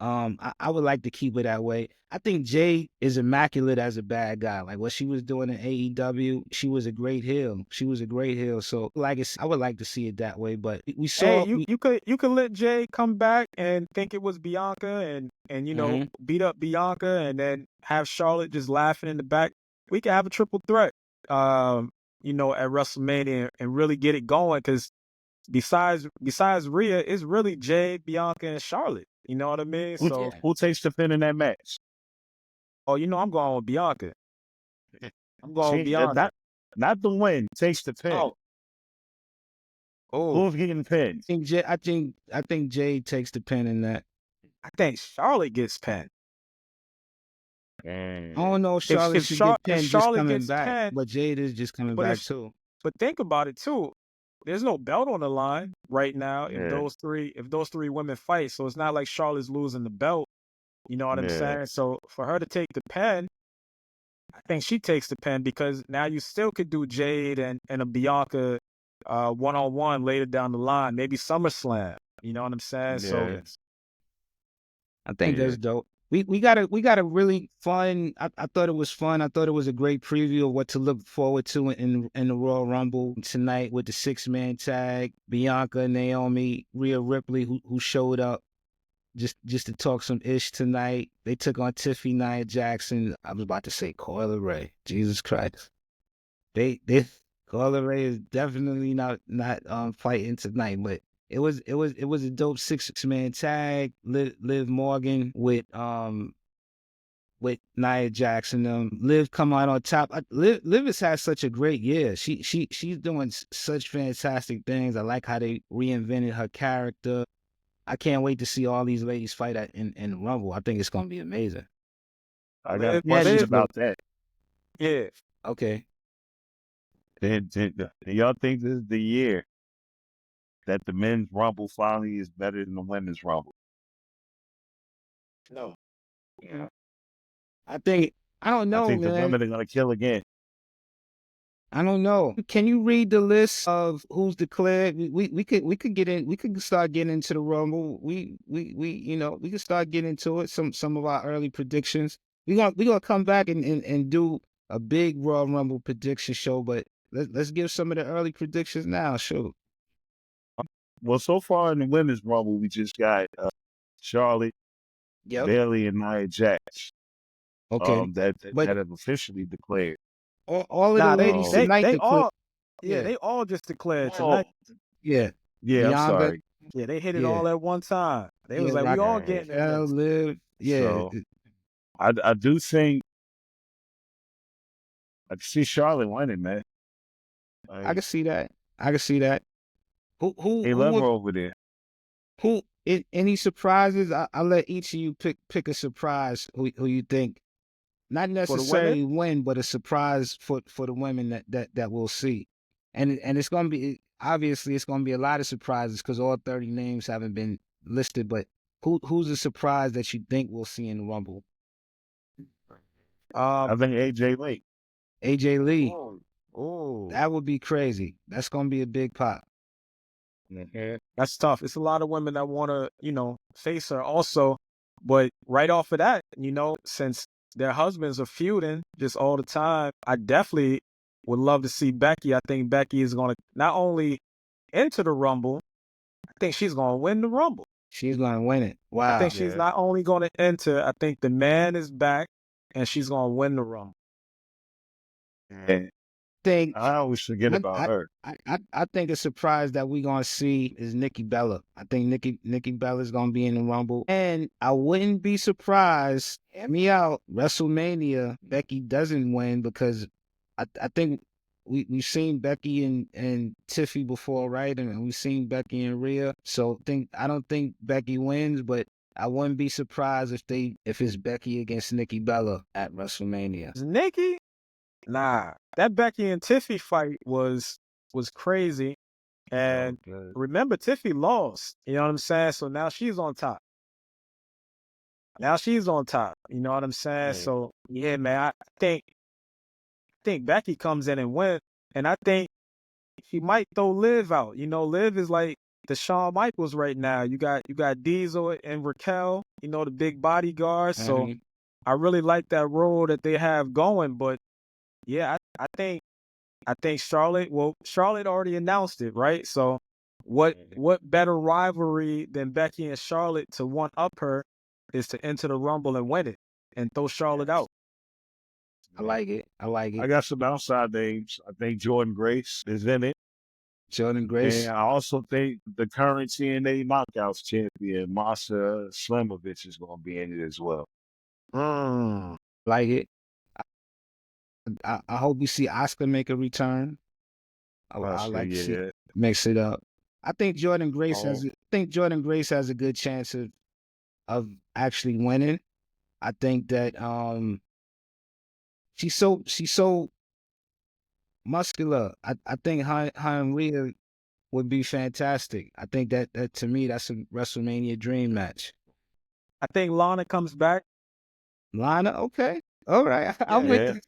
I would like to keep it that way. I think Jay is immaculate as a bad guy. Like what she was doing in AEW, she was a great heel. She was a great heel. So I would like to see it that way. But we Hey, saw. you could let Jay come back and think it was Bianca and beat up Bianca and then have Charlotte just laughing in the back. We could have a triple threat, at WrestleMania and really get it going, because besides Rhea, it's really Jay, Bianca, and Charlotte. You know what I mean? So, Who takes the pin in that match? I'm going with Bianca. I'm going with She Bianca. not the win. Takes the pin. Oh, Who's getting pinned? I think Jay takes the pin in that. I think Charlotte gets pinned. I don't know if If Charlotte if should get if pinned just Charlotte coming gets back, pinned, but Jade is just coming but back too. but think about it too. There's no belt on the line right now if Yeah. those three women fight. So it's not like Charlotte's losing the belt. You know what I'm saying? So for her to take the pin, I think she takes the pin, because now you still could do Jade and a Bianca one-on-one later down the line, maybe SummerSlam. You know what I'm saying? So I think that's dope. we got a really fun. I thought it was fun. I thought it was a great preview of what to look forward to in the Royal Rumble tonight with the 6-man tag. Bianca, Naomi, Rhea Ripley, who showed up just to talk some ish tonight. They took on Tiffany, Nia Jackson. I was about to say Coyle Ray. Jesus Christ. They Coyle Ray is definitely not fighting tonight, but it was a dope 6-man tag. Liv Morgan with Nia Jackson. Liv come out on top. Liv has had such a great year. She's doing such fantastic things. I like how they reinvented her character. I can't wait to see all these ladies fight in Rumble. I think it's gonna be amazing. I got a Yeah, question these about that. Yeah. okay. Do y'all think this is the year that the men's rumble finally is better than the women's rumble? No. Yeah. I don't I know, think the man. women are gonna kill again. I don't know. Can you read the list of who's declared? We could get in. We could start getting into the Rumble. We could start getting into it. Some of our early predictions. We gonna come back and do a big Royal Rumble prediction show. But let's give some of the early predictions now. Sure. Well, so far in the women's rumble, we just got Charlotte, Yep. Bailey, and Nia Jax. Okay. But That have officially declared. all of the Nah, ladies Um, tonight they declare. all yeah, Yeah. they all just declared oh, tonight. Yeah. yeah, I'm Bianca. sorry. Yeah, they hit it Yeah. all at one time. They Yeah. was like, we all Yeah. getting in Raquel, this. Liv. Yeah. So I do think I can see Charlotte winning, man. I Like, can see that. I can see that. Who who they who love her would over there. who any surprises? I'll let each of you pick a surprise who you think not For the women, necessarily win, but a surprise for the women that we'll see. And it's gonna be obviously it's gonna be a lot of surprises because all 30 names haven't been listed, but who's a surprise that you think we'll see in the Rumble? um, I think AJ Lee. AJ Lee. oh, oh, That would be crazy. That's gonna be a big pop. that's tough. It's a lot of women that want to, face her also. But right off of that, since their husbands are feuding just all the time, I definitely would love to see Becky. I think Becky is going to not only enter the Rumble, I think she's going to win the Rumble. She's gonna win it. I Wow. think she's not only going to enter, I think the man is back and she's going to win the Rumble. And Think I always forget about her. I think a surprise that we're gonna see is Nikki Bella. I think Nikki Bella's gonna be in the Rumble, and I wouldn't be surprised. Hear me out. WrestleMania, Becky doesn't win because I think we've seen Becky and Tiffy before, right? And we've seen Becky and Rhea. So I don't think Becky wins, but I wouldn't be surprised if it's Becky against Nikki Bella at WrestleMania. Nikki? Nah. That Becky and Tiffy fight was crazy. And Okay. remember, Tiffy lost. You know what I'm saying? So now she's on top. Now she's on top. You know what I'm saying? Yeah. So yeah, man, I think Becky comes in and wins. And I think she might throw Liv out. Liv is like the Shawn Michaels right now. You got Diesel and Raquel, the big bodyguards. So Mhm. I really like that role that they have going. But yeah, I think Charlotte. Well, Charlotte already announced it, right? So what better rivalry than Becky and Charlotte to one up her is to enter the Rumble and win it and throw Charlotte out. I like it. I like I it. got some outside names. I think Jordan Grace is in it. Jordan And Grace. I also think the current TNA Knockouts champion, Masha Slamovich, is going to be in it as well. Like it. I hope we see Oscar make a return. I Masha, like to see yeah. mix it up. I think Jordan Grace Oh, has a good chance of actually winning. I think that she's so muscular. I think her and Rhea would be fantastic. I think that to me that's a WrestleMania dream match. I think Lana comes back. Lana, okay. All right. I'm Yeah. with yeah. that.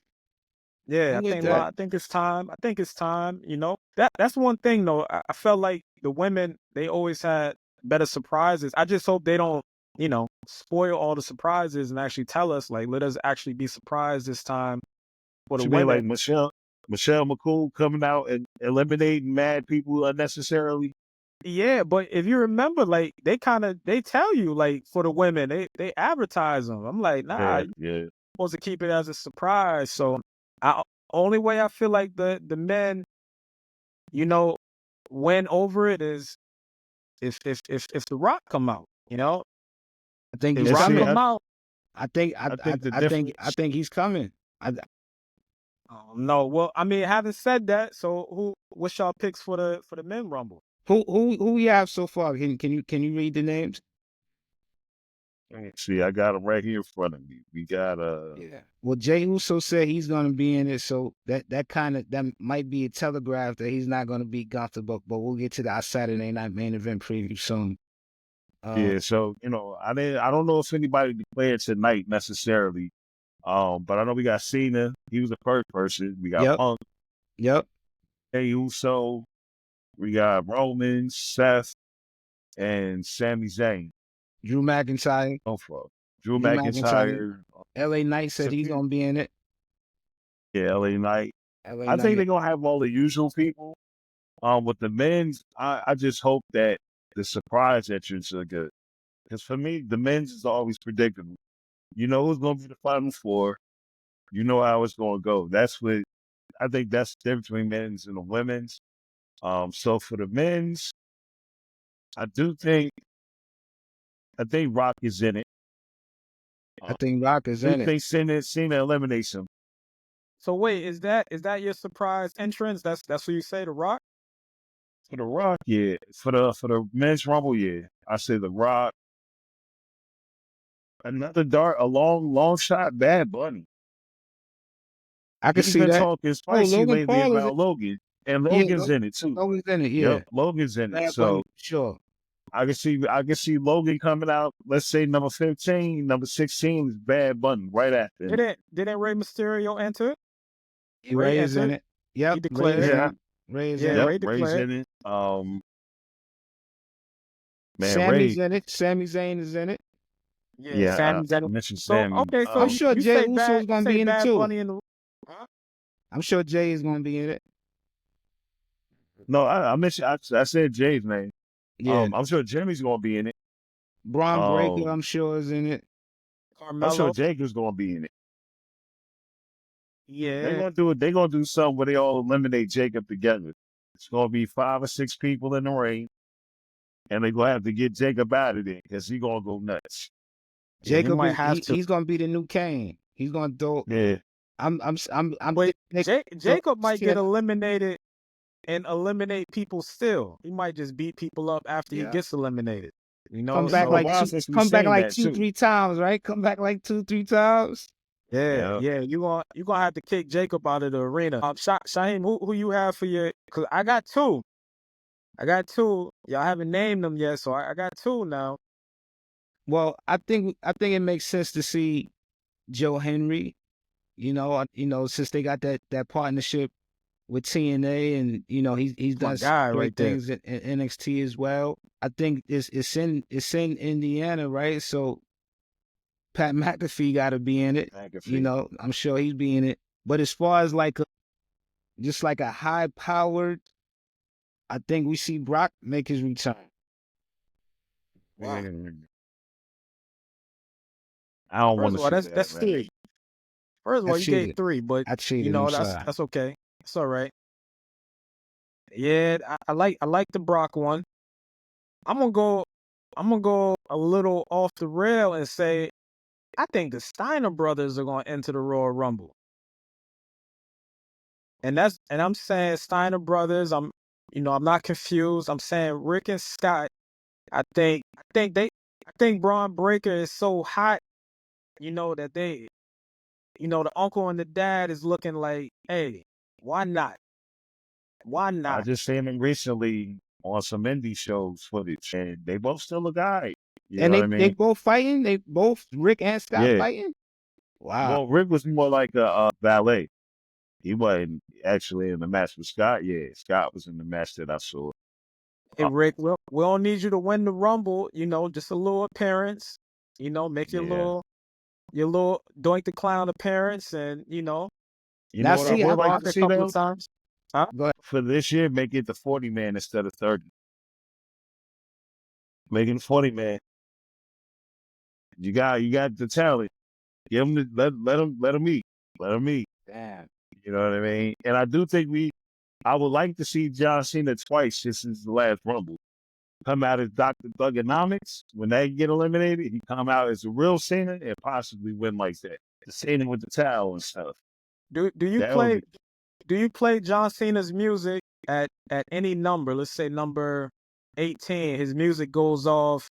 Yeah, I'm I with think that. I think it's time. I think it's time. That's one thing though. I felt like the women they always had better surprises. I just hope they don't spoil all the surprises and actually tell us, like, let us actually be surprised this time for What the you mean, women. like Michelle McCool coming out and eliminating mad people unnecessarily? Yeah, but if you remember, like, they tell you, like, for the women, they advertise them. I'm like, nah, Yeah, you're yeah. supposed to keep it as a surprise. So, I only way I feel like the men, you know, win over it is if The Rock come out. I think If he's And Rock see, coming. come out, I think I think the I difference. think he's coming. no. Well, I mean, having said that, so what's y'all picks for the men rumble? Who we have so far? Can you read the names? See, I got them right here in front of me. We got Yeah. Well, Jay Uso said he's going to be in it, so that might be a telegraph that he's not going to be Gunther, but we'll get to our Saturday night main event preview soon. yeah. So I don't know if anybody declared tonight necessarily. But I know we got Cena. He was the first person. We got Yep, Punk, yep. Jey Uso. We got Roman, Seth, and Sami Zayn. Drew McIntyre. Oh, fuck. Drew Drew McIntyre. McIntyre. L.A. Knight said he's going to be in it. Yeah, LA Knight. L.A. I think they're Knight. gonna have all the usual people. With the men's, I just hope that the surprise entrants are good. Because for me, the men's is always predictable. You know who's gonna be the final four. You know how it's gonna go. I think that's the difference between men's and the women's. So for the men's, I think Rock is in it. I think Rock is I do in it. think Cena eliminates him. So wait, is that your surprise entrance? That's what you say, The Rock? For the Rock, yeah. For the men's rumble, yeah. I say the Rock. Another a long shot, Bad Bunny. I can He's see been that. talking Oh, spicy Logan lately Paul is it? about Logan, and Yeah, Logan's in it too. Logan's in it. Yeah, Yep, Logan's in it. Bad Bunny, So sure. I can see Logan coming out. Let's say number 15, number 16 is Bad Bunny right after him. Didn't Rey Mysterio enter? Ray Ray is in entered. it. Yep, He Ray is declared. in Yeah, it. Ray is Yeah, in it. yep, Ray Ray's declared. in it. Man, Sammy's Ray. in it. Sami Zayn is in it. Yeah, Yeah, Sammy's in I it. mentioned So Sammy. okay, so I'm you, sure you Jay say Uso is you gonna say be in it Bad too. Bunny in the huh? I'm sure Jay is gonna be in it. No, I mentioned I said Jay's name. Yeah, I'm sure Jimmy's gonna be in it. Braun Breaker, Um, I'm sure is in it. I'm sure Carmelo. Jacob's gonna be in it. They're Yeah. gonna do it. They're gonna do something where they all eliminate Jacob together. It's gonna be 5 or 6 people in the ring, and they're gonna have to get Jacob out of there because he's gonna go nuts. Yeah, he Jacob might is have to. he's gonna be the new Kane. He's gonna throw. Yeah, I'm But thinking Jacob might get yeah, eliminated and eliminate people still. He might just beat people up after he yeah. gets eliminated. Come it's back been a So while since we've come back seen like that two, too. 3 times, right? Come back like 2, 3 times. yeah, Yeah, yeah, you gonna have to kick Jacob out of the arena. Shaheem, who you have for your? Cause I got two. Y'all haven't named them yet, so I got two now. Well, I think it makes sense to see Joe Henry. Since they got that partnership with TNA, and he's My done guy great right there. things in NXT as well. I think it's in Indiana, right? So Pat McAfee got to be in it. McAfee. I'm sure he's be in it. But as far as just like a high powered, I think we see Brock make his return. Wow. I don't want First to of all, see that's that, man. three. First of I all, you gave cheated. three, but I cheated. I'm sorry. that's okay. It's all right. Yeah, I like the Brock one. I'm gonna go a little off the rail and say I think the Steiner brothers are gonna enter the Royal Rumble. And I'm saying Steiner brothers, I'm not confused. I'm saying Rick and Scott. I think Braun Breaker is so hot, that the uncle and the dad is looking like, hey, why not? Why I not? just seen him recently on some indie shows footage, and they both still look alright. You And know what I they mean? both fighting. They both Rick and Scott Yeah. fighting. Wow. Well, Rick was more like a valet. He wasn't actually in the match with Scott. Yeah, Scott was in the match that I saw. Hey Rick, we don't need you to win the Rumble, just a little appearance. Make your Yeah. little Doink the Clown appearance, and You Now know what I see, I would like rock to a see couple of though? times. Huh? go ahead. For this year, make it the 40 man instead of 30. Make it 40 man. You got the talent. Give them let them eat. Let them eat. Damn. You know what I mean? And I do think I would like to see John Cena twice just since the last Rumble. Come out as Dr. Thugonomics. When they get eliminated, he come out as a real Cena and possibly win like that. The Cena with the towel and stuff. Do you That would play be do you play John Cena's music at any number? Let's say number 18. His music goes off,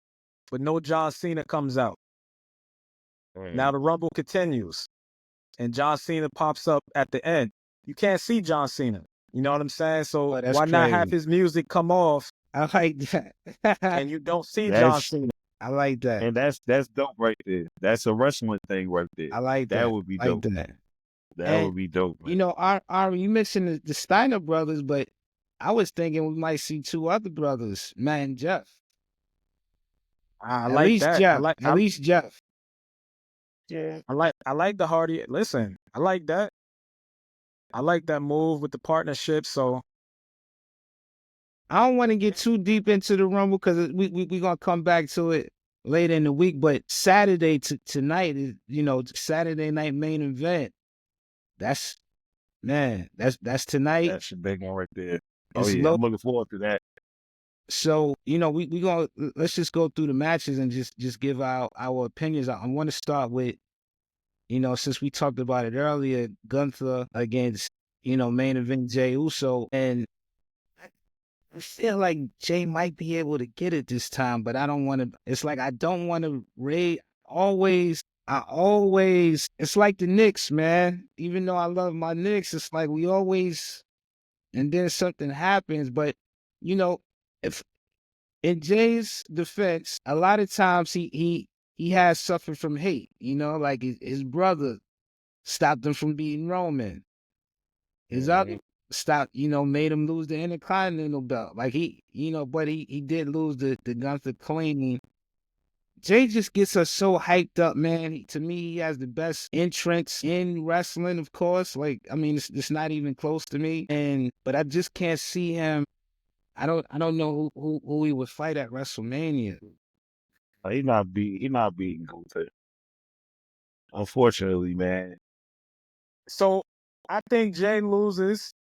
but no John Cena comes out. Now the Rumble continues, and John Cena pops up at the end. You can't see John Cena. You know what I'm saying? So Oh, that's why not have crazy. his music come off I like that. and you don't see John that's Cena? I like that. and that's dope right there. That's a wrestling thing right there. I like That that. would be I like dope. that. That And would be dope, man. Ari, you mentioned the Steiner brothers, but I was thinking we might see two other brothers, Matt and Jeff. I At like least that. Jeff. At least Jeff. Yeah. I like the Hardy. Listen, I like that. I like that move with the partnership. So I don't want to get too deep into the Rumble because we gonna come back to it later in the week. But Saturday tonight is Saturday night main event. That's that's tonight. That's a big one right there. Oh It's yeah, low. I'm looking forward to that. So we gonna let's just go through the matches and just give our opinions. I want to start with since we talked about it earlier, Gunther against main event Jey Uso, and I feel like Jay might be able to get it this time, but I don't want to. It's like I don't want to rate. It's like the Knicks, man. Even though I love my Knicks, it's like we always, and then something happens. But if in Jay's defense, a lot of times he has suffered from hate. Like his brother stopped him from beating Roman. His other Mhm. stopped, made him lose the Intercontinental belt. Like but he did lose the Gunther clean. Jay just gets us so hyped up, man. To me, he has the best entrance in wrestling, of course. Like, I mean, it's not even close to me. But I just can't see him. I don't know who he would fight at WrestleMania. He not beating Gunther. Unfortunately, man. so I think Jay loses.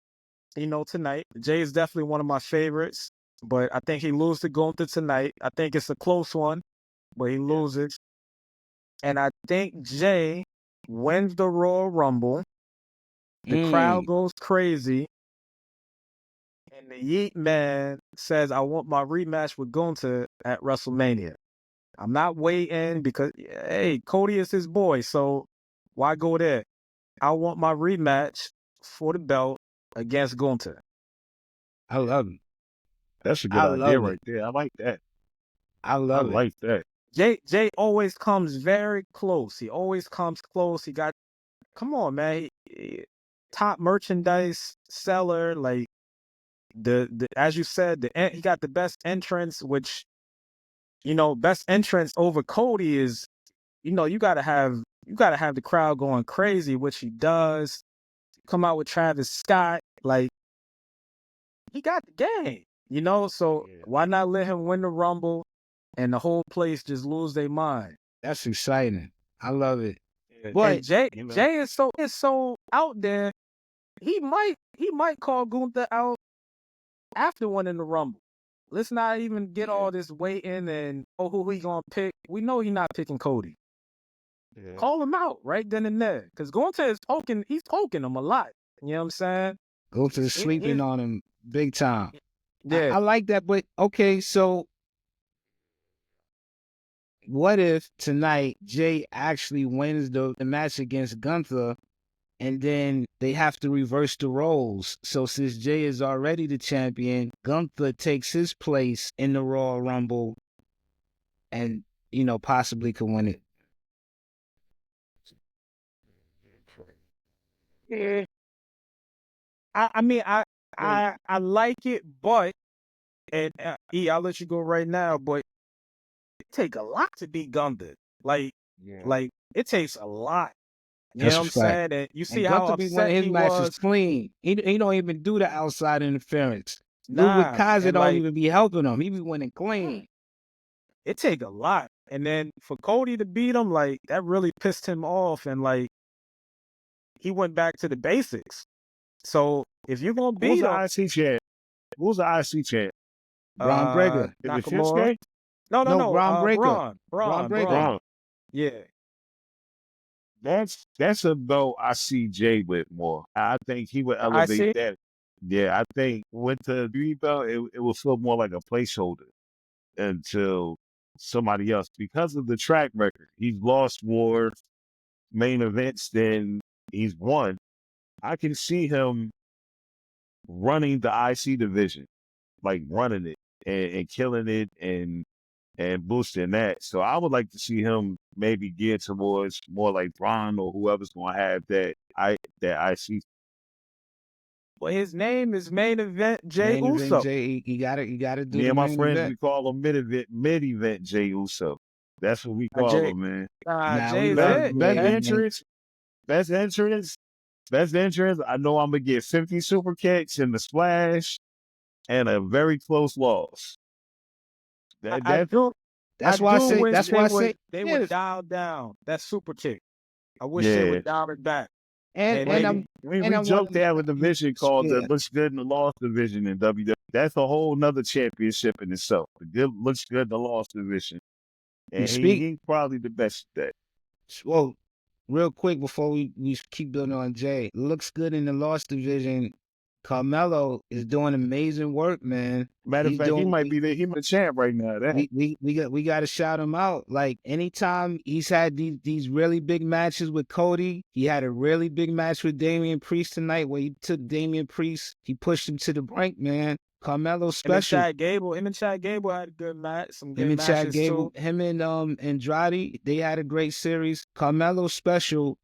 Tonight. Jay is definitely one of my favorites, but I think he loses to Gunther tonight. I think it's a close one, but he loses. And I think Jay wins the Royal Rumble. The crowd Mm, goes crazy. And the Yeet Man says, I want my rematch with Gunther at WrestleMania. I'm not waiting because, hey, Cody is his boy, so why go there? I want my rematch for the belt against Gunther. I love it. That's a good I idea love it. right there. I like that. I I love it. like that. Jay always comes very close. He always comes close. Come on, man. Top merchandise seller, like the as you said, he got the best entrance, which best entrance over Cody is, you gotta have the crowd going crazy, which he does. Come out with Travis Scott, like he got the game, so Yeah. why not let him win the Rumble and the whole place just lose their mind? That's exciting. I love it. Yeah. But And Jay You know. Jay is so out there. He might call Gunther out after winning the Rumble. Let's not even get Yeah. all this waiting and who he gonna pick. We know he's not picking Cody. Yeah. Call him out right then and there, because Gunther is poking. He's poking him a lot. You know what I'm saying? go to He sleeping on him big time. yeah. I like that, but okay, so what if tonight Jay actually wins the match against Gunther and then they have to reverse the roles? So since Jay is already the champion, Gunther takes his place in the Royal Rumble and, possibly could win it. Yeah. I mean I like it, but and I'll let you go right now. But it take a lot to beat Gunther. Like, Yeah. like it takes a lot. You That's know a what I'm fact. saying? And you see And how Gunther be one of upset his he matches was. clean. He don't even do the outside interference. Ludwig Nah, Kaiser and don't like even be helping him. He be winning clean. it take a lot. And then for Cody to beat him, like that really pissed him off, and like he went back to the basics. So if you're gonna Who's beat the him, IC champ? Who's the IC champ? Braun Breaker. Is it Nakamura. Shinsuke? No, No, Braun Breaker. Braun, Braun Braun, Breaker. Braun. Wrong. Yeah, That's a belt I see Jay with more. I think he would I elevate see. that. Yeah, I think with the three belt, it will feel more like a placeholder until somebody else because of the track record. He's lost more main events than he's won. I can see him running the IC division, like running it and killing it and boosting that. So I would like to see him maybe geared towards more like Braun or whoever's going to have that IC. Well, his name is Main Event Jay Main event Uso. Jay. You gotta do Me the and my main friends, event. we call him mid event Jay Uso. That's what we call Jay, him, man. Nah, we Jay's love Best, it. best yeah, Man. man. entrance, best entrance, best entrance. I know I'm gonna get 50 super kicks in the splash and a very close loss. I, That I that do, I That's why I do say. wish That's why I say. they Yeah. would dial down that super kick. I wish they yeah. would dial it back And and and maybe. I'm and We I want joked to to. have a division called the Yeah. Looks Good in the Lost Division in WWE. That's a whole nother championship in itself. The good looks good in the Lost Division. You And speak. he's probably the best at that. Well, real quick before we keep building on Jay. Looks good in the lost division. Carmelo is doing amazing work, man. Matter of He's fact, he doing. might be the champ right now. That We got to shout him out. Like anytime he's had these really big matches with Cody, he had a really big match with Damian Priest tonight where he took Damian Priest, he pushed him to the brink, man. Carmelo special. Him and Chad Gable had a good match, some Him good and Chad matches Gable, too. him and Andrade, they had a great series. Carmelo special.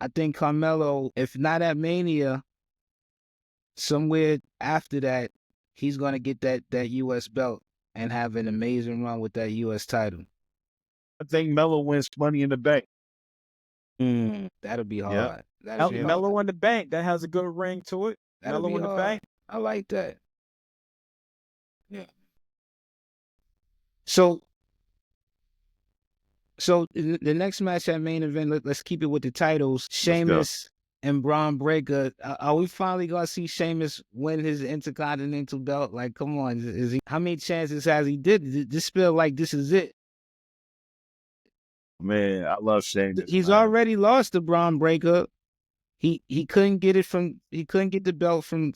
I think Carmelo, if not at Mania, somewhere after that, he's gonna get that US belt and have an amazing run with that US title. I think Melo wins Money in the Bank. That'll be Yeah. hard. That'll be hard. Mellow in the Bank, that has a good ring to it. That'll Mellow be in the hard. Bank. I like that. Yeah. So the next match at main event, let's keep it with the titles. Let's go. Sheamus and Braun Breaker. Are we finally gonna see Sheamus win his Intercontinental belt? Like, come on, is he? How many chances has he did? This feel like this is it. Man, I love Sheamus. He's man. already lost to Braun Breaker. He couldn't get the belt from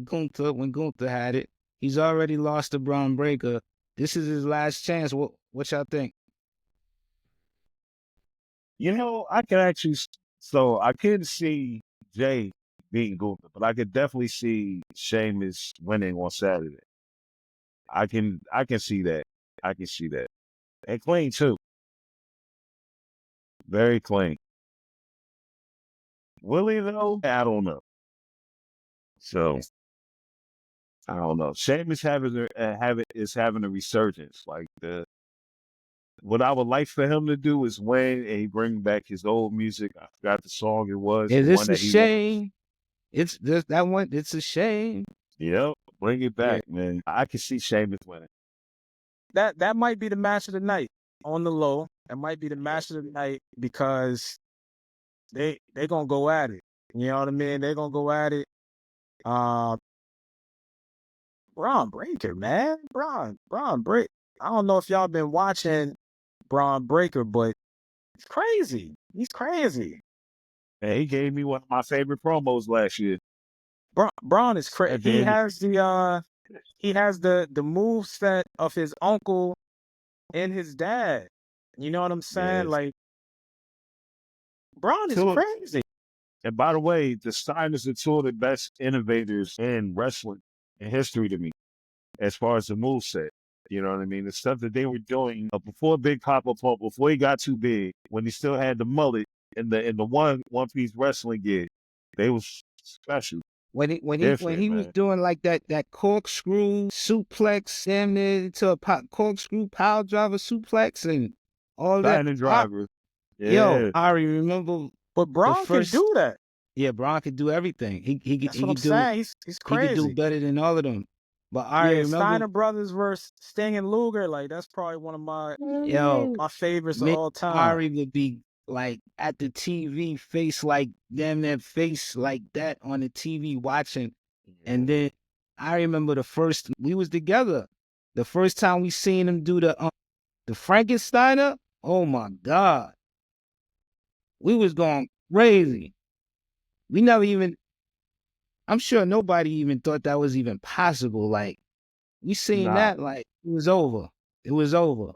Gunther when Gunther had it. He's already lost to Braun Breaker. This is his last chance. What y'all think? You know, I can actually. So I couldn't see Jay beating Gunther, but I could definitely see Sheamus winning on Saturday. I can see that. I can see that. And clean too. Very clean. Will he though? I don't know. So I don't know. Sheamus is having a resurgence. Like what I would like for him to do is win and he bring back his old music. I forgot the song it was. Is The this one a that he shame? It's this that one. It's a shame. Yep. Bring it Yeah. back, man. I can see Sheamus winning. That might be the match of the night on the low. That might be the match of the night because they gonna go at it. You know what I mean? They're gonna go at it. Braun Breaker, man. Braun Breaker. I don't know if y'all been watching Braun Breaker, but it's crazy. He's crazy. And he gave me one of my favorite promos last year. Braun is crazy. At the He end. has the move set of his uncle and his dad. You know what I'm saying? Yes. Like Braun is Two of- crazy. And by the way, the Steiners are two of the best innovators in wrestling in history to me, as far as the move set. You know what I mean? The stuff that they were doing before Big Papa Pump, before he got too big, when he still had the mullet in the one piece wrestling gig, they was special. When he Different, was man. doing like that corkscrew suplex, damn near to a corkscrew power driver suplex, and all that. Signing driver. Yo, Yeah. Ari, remember But the Braun can first? do that. Yeah, Braun could do everything. That's He what I'm could do saying. He's he could do crazy. better than all of them. But Ari, Yeah, remember, Steiner brothers versus Sting and Luger, like that's probably one of yo, my favorites of me all time. Ari would be like at the TV, face like damn that face like that on the TV watching. And then I remember the first we was together. The first time we seen him do the Frankensteiner. Oh my God, we was going crazy. We never even. I'm sure nobody even thought that was even possible. Like we seen Nah. that, like it was over. It was over.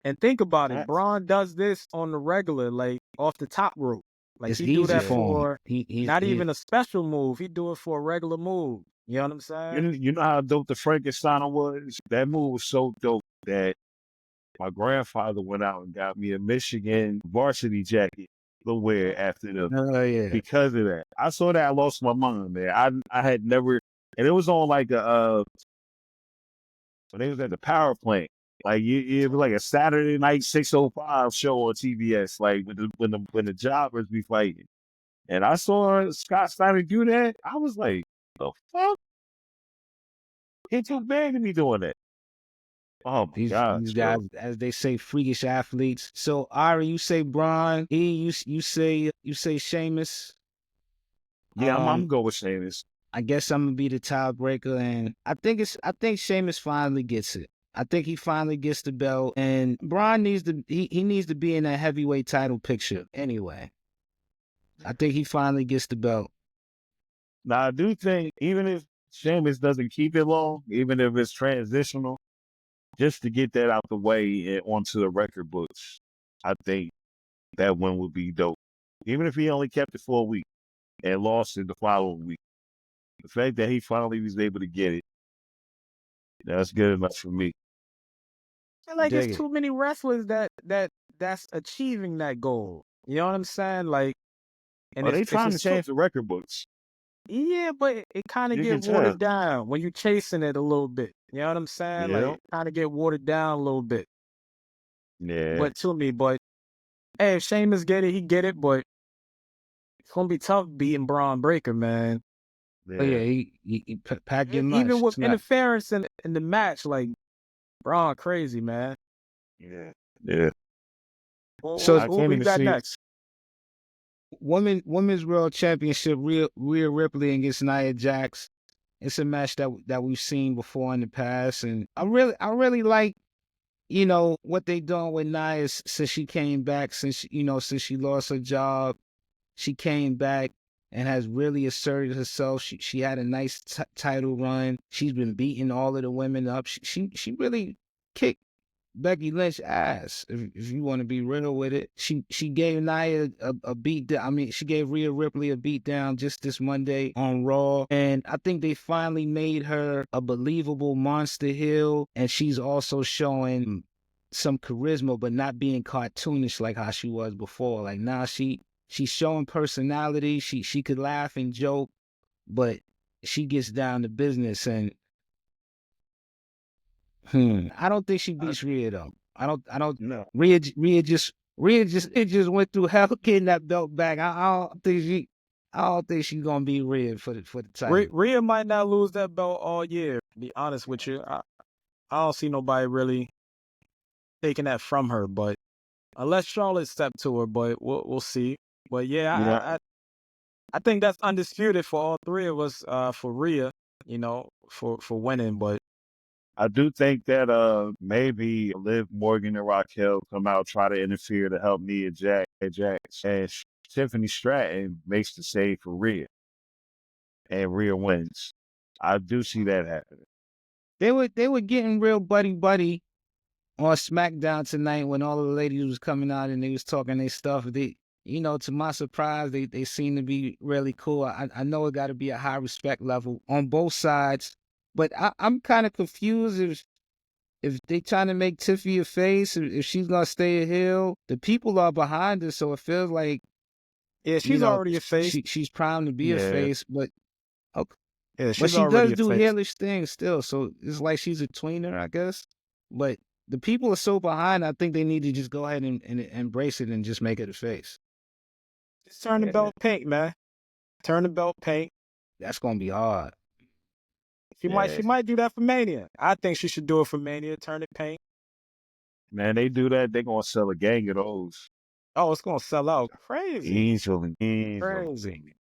And think about it, That's Braun does this on the regular, like off the top rope. Like It's he do easy that yeah. for him. for He's not even a special move. He do it for a regular move. You know what I'm saying? You know how dope the Frankenstein was? That move was so dope that my grandfather went out and got me a Michigan varsity jacket to wear after the Oh yeah. because of that. I saw that I lost my mind, man. I had never, and it was on like when they was at the power plant. Like it was like a Saturday night 6:05 show on TBS. Like when the jobbers be fighting, and I saw Scott Steiner do that. I was like, the fuck? He too bad to be doing that. Oh my These gosh, guys, bro. as they say, freakish athletes. So Ari, you say Braun. You say Sheamus. Yeah, I'm go with Sheamus. I guess I'm gonna be the tiebreaker, and I think Sheamus finally gets it. I think he finally gets the belt, and Braun needs to he needs to be in that heavyweight title picture anyway. I think he finally gets the belt. Now I do think even if Sheamus doesn't keep it long, even if it's transitional, just to get that out the way and onto the record books, I think that one would be dope. Even if he only kept it for a week and lost it the following week. The fact that he finally was able to get it, that's good enough for me. I feel like it's Dig it. too many wrestlers that's achieving that goal. You know what I'm saying? Like, and Oh, they it's trying to just too, change the record books. yeah, but it kind of You get can tell. watered down when you're chasing it a little bit. You know what I'm saying? Like, Yeah. it kind of get watered down a little bit. Yeah. But to me, but hey, if Sheamus get it, he get it. But it's gonna be tough beating Braun Breaker, man. Oh yeah, Yeah. he pack your Even lunch. with It's not. interference in the match, like Braun crazy, man. Yeah. Yeah. So I Who can't we even got see. next? women's world championship, Rhea Ripley against Nia Jax. It's a match that we've seen before in the past, and I really like what they doing with Nia since she came back, since she lost her job, she came back and has really asserted herself. She had a nice title run. She's been beating all of the women up. She really kicked Becky Lynch ass. If you want to be real with it, she gave Nia a beat down. I mean, she gave Rhea Ripley a beat down just this Monday on Raw, and I think they finally made her a believable monster heel, and she's also showing some charisma, but not being cartoonish like how she was before. Like now she's showing personality. She could laugh and joke, but she gets down to business. And I don't think she beats Rhea though. I don't. No. Rhea just went through hell getting that belt back. I don't think she's gonna beat Rhea for the title. Rhea might not lose that belt all year. To be honest with you, I don't see nobody really taking that from her. But unless Charlotte step to her, but we'll see. But yeah, You know, I think that's undisputed for all three of us. For Rhea, for winning. But I do think that maybe Liv Morgan and Raquel come out try to interfere to help Nia Jax, and Tiffany Stratton makes the save for Rhea, and Rhea wins. I do see that happening. They were getting real buddy on SmackDown tonight when all of the ladies was coming out and they was talking their stuff. They, to my surprise, they seem to be really cool. I know it got to be a high respect level on both sides, but I'm kind of confused if they trying to make Tiffy a face, if she's gonna stay a heel. The people are behind her, so it feels like yeah, she's already a face. she's primed to be a Yeah. face, but okay. Yeah, But she's she already does a do face. hellish things still, so it's like she's a tweener, I guess. But the people are so behind. I think they need to just go ahead and embrace it and just make it a face. Just turn the Yeah, belt pink, man. Turn the belt pink. That's gonna be hard. yeah. She might do that for Mania. I think she should do it for Mania. Turn it pink. Man, they do that, they're gonna sell a gang of those. Oh, it's gonna sell out crazy, Easily. crazy.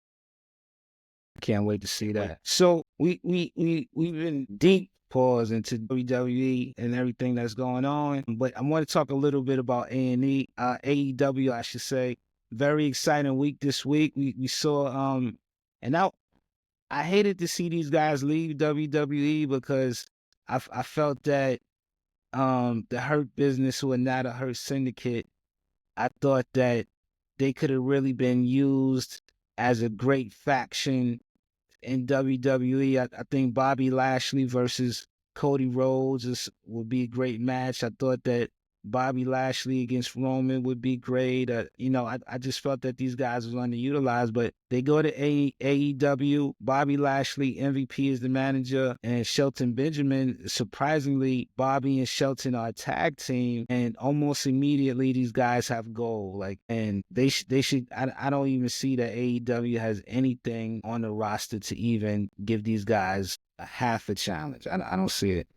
Can't wait to see Can't wait. that. So we've been deep pause into WWE and everything that's going on, but I want to talk a little bit about A&E, AEW, I should say. Very exciting week this week. We saw and I hated to see these guys leave WWE because I felt that the Hurt Business, who are not a Hurt Syndicate, I thought that they could have really been used as a great faction in WWE. I think Bobby Lashley versus Cody Rhodes would be a great match. I thought that Bobby Lashley against Roman would be great. I just felt that these guys was underutilized, but they go to AEW. Bobby Lashley, MVP, is the manager, and Shelton Benjamin. Surprisingly, Bobby and Shelton are a tag team, and almost immediately these guys have goal. And they should. I don't even see that AEW has anything on the roster to even give these guys a half a challenge. I don't see it.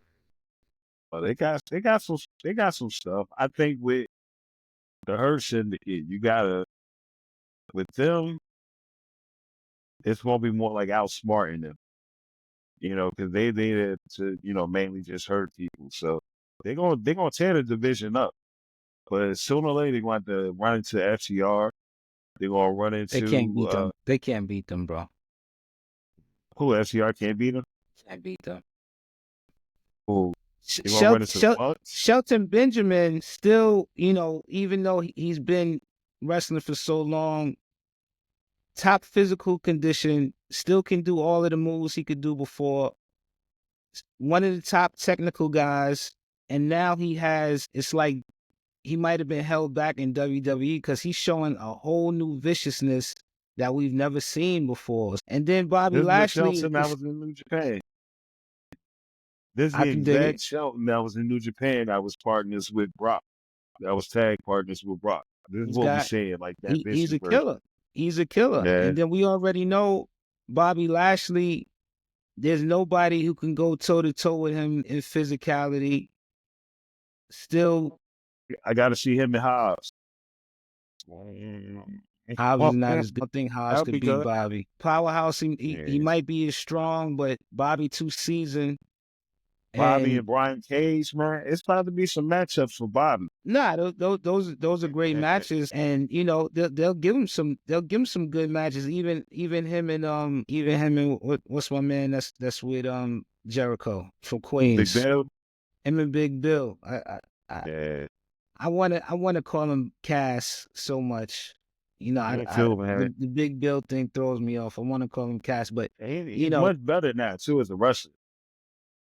But they got some stuff. I think with the Hurt Syndicate, you gotta with them, it's gonna be more like outsmarting them. Because they there to mainly just hurt people. So they're gonna tear the division up. But sooner or later they're going to run into FTR. They're gonna run They can't into beat them. They can't beat them, bro. who FTR can't beat them. Can't beat them. Who they're gonna run into the Bucks. Shelton Benjamin still, even though he's been wrestling for so long, top physical condition, still can do all of the moves he could do before. One of the top technical guys, and now it's like he might have been held back in WWE because he's showing a whole new viciousness that we've never seen before. And then Bobby This is the Lashley Shelton that was in New Japan. This is I the can dig exact it. Shelton that was in New Japan that was partners with Brock. That was tag partners with Brock. This is He's what we got saying, like that he's vicious a version. killer. He's a killer. Yeah. And then we already know Bobby Lashley, there's nobody who can go toe to toe with him in physicality. Still, I gotta see him and Hobbs. Hobbs is not as good. I think Hobbs That'd could be beat good. Bobby. Powerhouse, he Yeah. might be as strong, but Bobby too seasoned. Bobby and Brian Cage, man. It's about to be some matchups for Bobby. Nah, those are great matches, and they'll give him some good matches. Even him and what's my man that's with Jericho from Big Queens. Bill. Him and Big Bill. Yeah. I wanna call him Cass so much. Me too, man. The Big Bill thing throws me off. I want to call him Cass, but He's much better now too as a wrestler.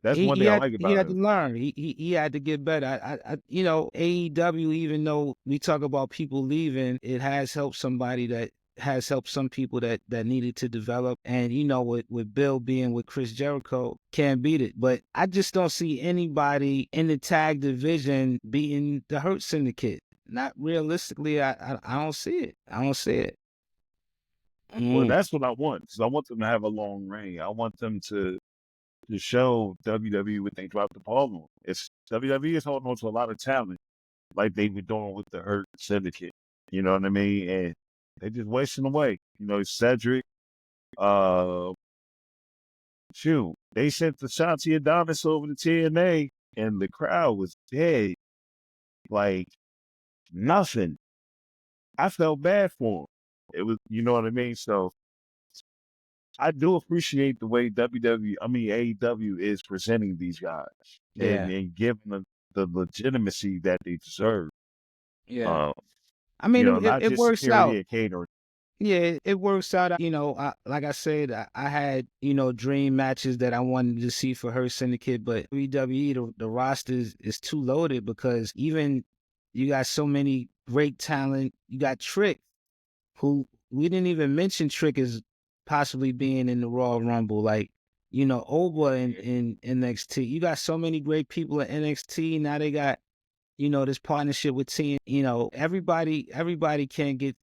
That's one he thing I had like he about had to him. learn. He had to get better. AEW, even though we talk about people leaving, it has helped somebody that has helped some people that needed to develop. And with Bill being with Chris Jericho, can't beat it. But I just don't see anybody in the tag division beating the Hurt Syndicate. Not realistically, I don't see it. I don't see it. Well, that's what I want, because I want them to have a long reign. I want them to show WWE what they dropped the ball on. It's WWE is holding on to a lot of talent, like they've been doing with the Hurt Syndicate. You know what I mean? And they just wasting away. Cedric. They sent the Shanti Adonis over to TNA, and the crowd was dead, like nothing. I felt bad for him. It was, you know what I mean? So I do appreciate the way AEW is presenting these guys and giving them the legitimacy that they deserve. Yeah. I mean, Not it just works security out. and catering. Yeah, it works out. Like I said, I had, dream matches that I wanted to see for her syndicate, but WWE, the roster is too loaded because even you got so many great talent. You got Trick, who we didn't even mention Trick as possibly being in the Royal Rumble. Like, Oba in NXT. You got so many great people in NXT. Now they got this partnership with T. Everybody can't get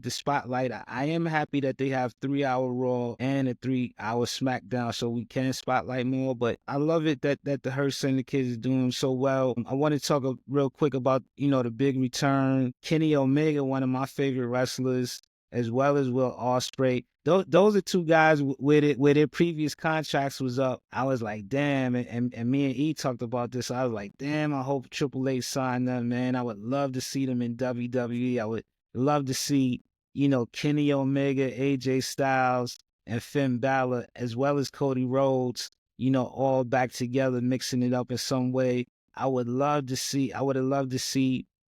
the spotlight. I am happy that they have 3 hour Raw and a 3 hour SmackDown, so we can spotlight more. But I love it that the Hurt Syndicate is doing so well. I want to talk real quick about the big return. Kenny Omega, one of my favorite wrestlers, as well as Will Ospreay. Those are two guys where their previous contracts was up. I was like, damn, and me and E talked about this. I was like, damn, I hope Triple H signed them, man. I would love to see them in WWE. I would love to see, Kenny Omega, AJ Styles, and Finn Balor, as well as Cody Rhodes, all back together, mixing it up in some way. I would have loved to see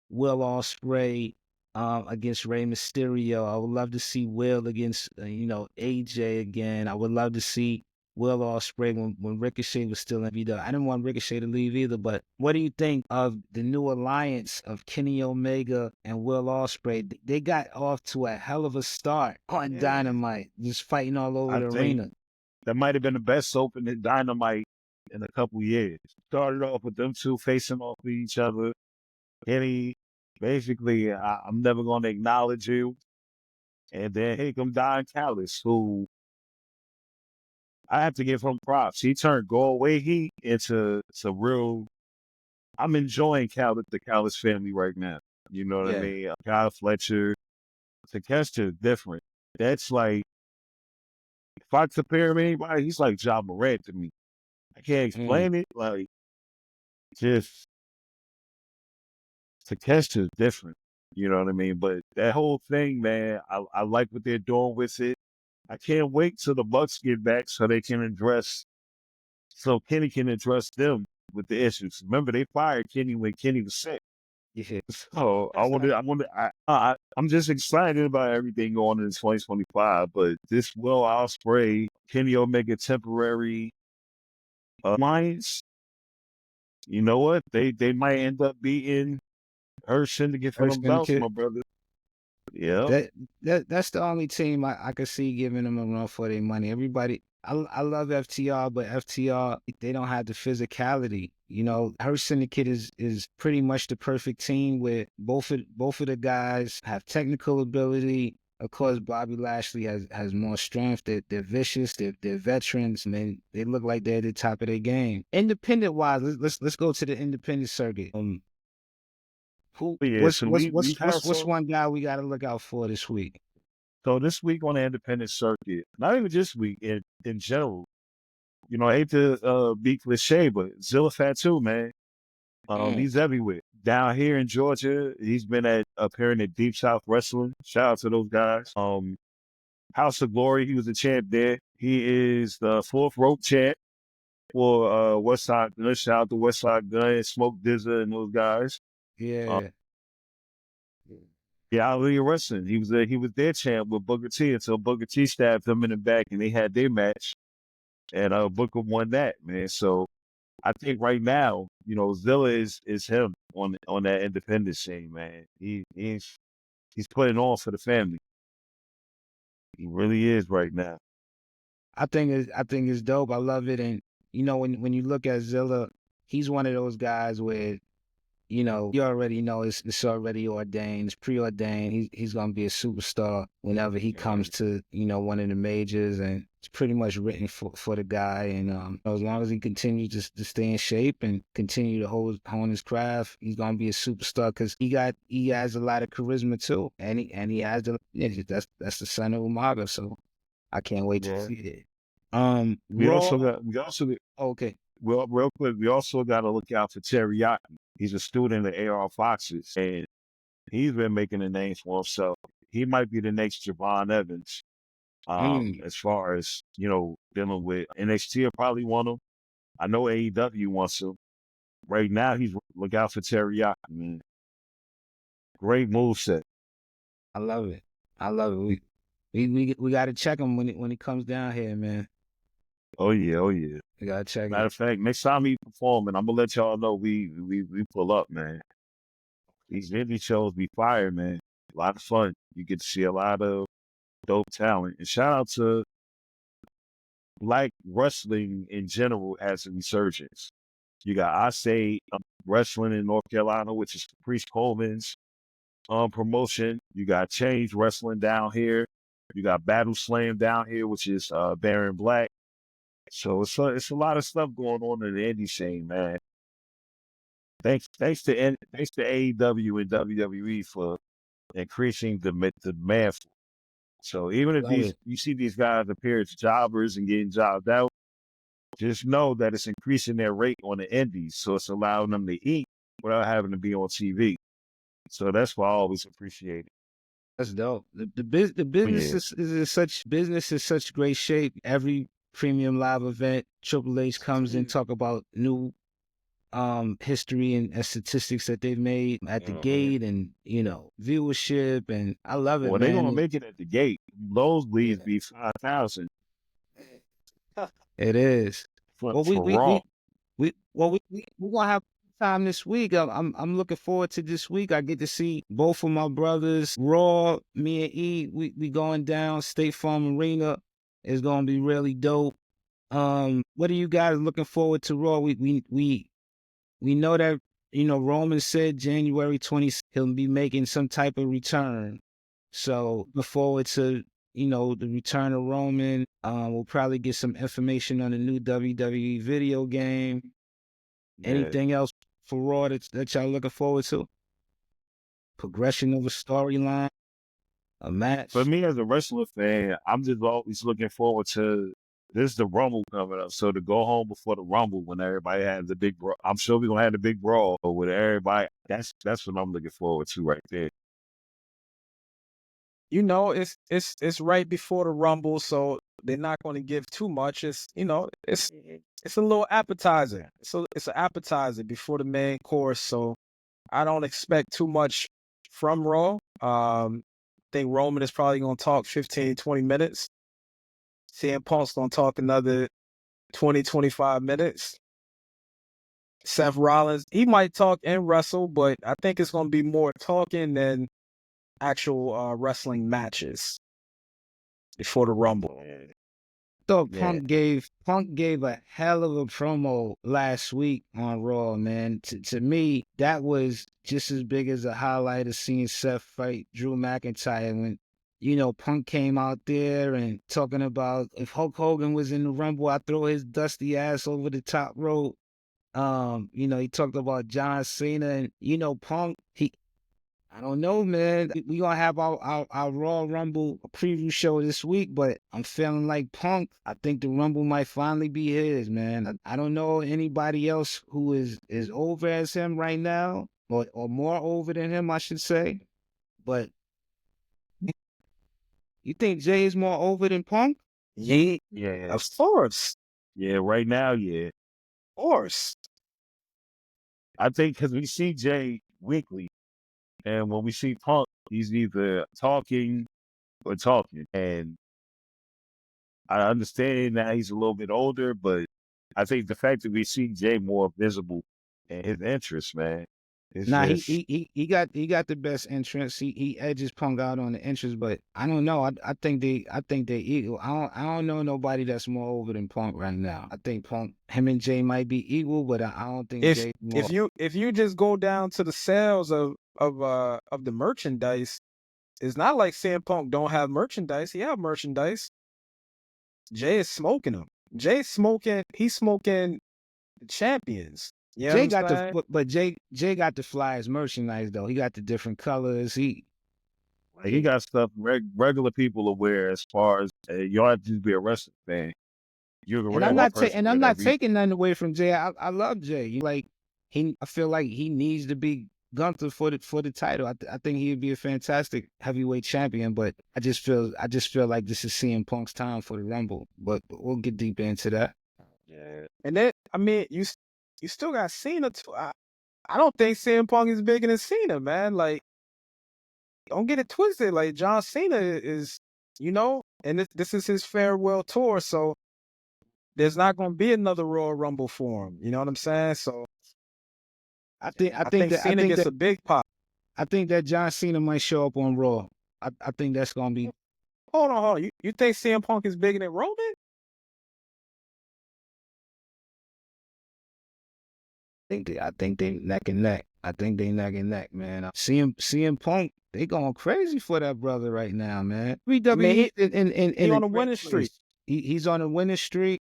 Will Ospreay against Rey Mysterio. I would love to see Will against, AJ again. I would love to see Will Ospreay when Ricochet was still in VW. I didn't want Ricochet to leave either, but what do you think of the new alliance of Kenny Omega and Will Ospreay? They got off to a hell of a start on Yeah. Dynamite, just fighting all over I the think arena. that might have been the best opening Dynamite in a couple years. Started off with them two facing off with each other. Kenny, basically, I'm never going to acknowledge you. And then here come Don Callis, who I have to give him props. He turned go away heat into real. I'm enjoying the Callis family right now. You know what I Yeah. mean? Kyle Fletcher, Takeshita is different. That's like, if I compare him to anybody, he's like John Morant to me. I can't explain it. Like, just Takeshita is different. You know what I mean? But that whole thing, man, I like what they're doing with it. I can't wait till the Bucks get back so Kenny can address them with the issues. Remember, they fired Kenny when Kenny was sick. Yeah. So I'm just excited about everything going in 2025. But this Will Ospreay, Kenny Omega temporary alliance, you know what? They might end up beating Hurt Syndicate for Hurt them belts, Syndicate. my brother. Yeah. That's the only team I could see giving them a run for their money. Everybody, I love FTR, but FTR, they don't have the physicality. Her Syndicate is pretty much the perfect team where both of the guys have technical ability. Of course, Bobby Lashley has more strength. They're vicious. They're veterans, and they look like they're at the top of their game. Independent wise, let's go to the independent circuit. Who Yeah, what's so what's we what's have what's one guy we got to look out for this week? so this week on the independent circuit, not even this week, in general, I hate to be cliche, but Zilla Fatu, man. Mm, He's everywhere. Down here in Georgia, he's been appearing at Deep South Wrestling. Shout out to those guys. House of Glory, he was a champ there. He is the fourth rope champ for West Side Gun. Shout out to West Side Gun, Smoke Dizza, and those guys. yeah, Yeah, out of wrestling. He was their champ with Booker T until Booker T stabbed him in the back and they had their match. And Booker won that, man. So I think right now, Zilla is him on that independent scene, man. He's putting on for the family. He really is right now. I think it's dope. I love it, and when you look at Zilla, he's one of those guys where you already know it's already ordained, it's preordained. He's gonna be a superstar whenever he comes to one of the majors, and it's pretty much written for the guy. And as long as he continues to stay in shape and continue to hone his craft, he's gonna be a superstar because he has a lot of charisma too, and he has that's the son of Umaga, so I can't wait to Yeah. see it. We also Raw. got Okay. well, real quick, we also got to look out for Teriyaki. He's a student at AR Foxes, and he's been making a name for himself. He might be the next Javon Evans. Mm, As far as dealing with NXT, will probably want him. I know AEW wants him. Right now, look out for Teriyaki, man. Great moveset. I love it. I love it. We got to check him when he comes down here, man. Oh yeah, oh yeah. We got to check Matter it. of fact, next time he performing, I'm gonna let y'all know we pull up, man. These indie shows be fire, man. A lot of fun. You get to see a lot of dope talent. And shout out to Black wrestling in general has a resurgence. You got Wrestling in North Carolina, which is Caprice Coleman's promotion. You got Change Wrestling down here. You got Battle Slam down here, which is Baron Black. So it's a lot of stuff going on in the indie scene, man. Thanks to AEW and WWE for increasing the demand. So even if Love it. you see these guys appear as jobbers and getting jobbed out, just know that it's increasing their rate on the indies. So it's allowing them to eat without having to be on TV. So that's why I always appreciate it. That's dope. The business Yeah. is in such great shape. Every premium live event, Triple H comes and talk about new history and statistics that they've made at the gate, and viewership, and I love it, Well, they're gonna man. make it at the gate. Those leads be 5,000 It is. for Well, for Raw. we're gonna have time this week. I'm looking forward to this week. I get to see both of my brothers. Raw, me and E, we going down State Farm Arena. It's gonna be really dope. What are you guys looking forward to Raw? We know that Roman said January 20th he'll be making some type of return. So look forward to the return of Roman. We'll probably get some information on the new WWE video game. Yeah. Anything else for Raw that y'all looking forward to? Progression of a storyline, a match. For me as a wrestler fan, I'm just always looking forward to this the Rumble coming up. So to go home before the Rumble when everybody has the big brawl. I'm sure we're gonna have the big brawl with everybody. That's what I'm looking forward to right there. It's right before the Rumble, so they're not going to give too much. It's a little appetizer. So it's an appetizer before the main course. So I don't expect too much from Raw. I think Roman is probably going to talk 15, 20 minutes. CM Punk's going to talk another 20, 25 minutes. Seth Rollins, he might talk and wrestle, but I think it's going to be more talking than actual wrestling matches before the Rumble. Thought Yeah. Punk gave a hell of a promo last week on Raw, man. To me, that was just as big as a highlight of seeing Seth fight Drew McIntyre when Punk came out there and talking about if Hulk Hogan was in the Rumble, I'd throw his dusty ass over the top rope. He talked about John Cena and Punk. I don't know, man. We gonna have our Raw Rumble preview show this week, but I'm feeling like Punk. I think the Rumble might finally be his, man. I don't know anybody else who is over as him right now, or more over than him, I should say. But you think Jay is more over than Punk? Yeah, of course. Yeah, right now, yeah. Of course. I think because we see Jay weekly, and when we see Punk, he's either talking or talking. And I understand that he's a little bit older, but I think the fact that we see Jay more visible and his interest, man, it's Nah, just he got the best entrance. He edges Punk out on the entrance, but I don't know. I think they equal. I don't know nobody that's more over than Punk right now. I think him and Jay might be equal, but I don't think Jay more. If you just go down to the sales of the merchandise, it's not like CM Punk don't have merchandise. He have merchandise. Jay is smoking them. He's smoking the champions. Yeah, Jay got but Jay got the flyers merchandise though. He got the different colors. he got stuff regular people are wear as far as you don't have to just be a wrestling fan. You're a And I'm regular not person. and I'm not taking nothing away from Jay. I love Jay. I feel like he needs to be Gunther for the title. I think he would be a fantastic heavyweight champion, but I just feel like this is CM Punk's time for the Rumble. But we'll get deeper into that. Yeah. And then you still got Cena too. I don't think CM Punk is bigger than Cena, man. Like, don't get it twisted. Like, John Cena is, and this is his farewell tour, so there's not going to be another Royal Rumble for him. You know what I'm saying? So I think Cena gets a big pop. I think that John Cena might show up on Raw. I think that's gonna be. Hold on. You think CM Punk is bigger than Roman? I think they neck and neck. I think they neck and neck, man. CM Punk, they going crazy for that brother right now, man. I mean, WWE he in a on a great winning streak. place. He's on a winning streak.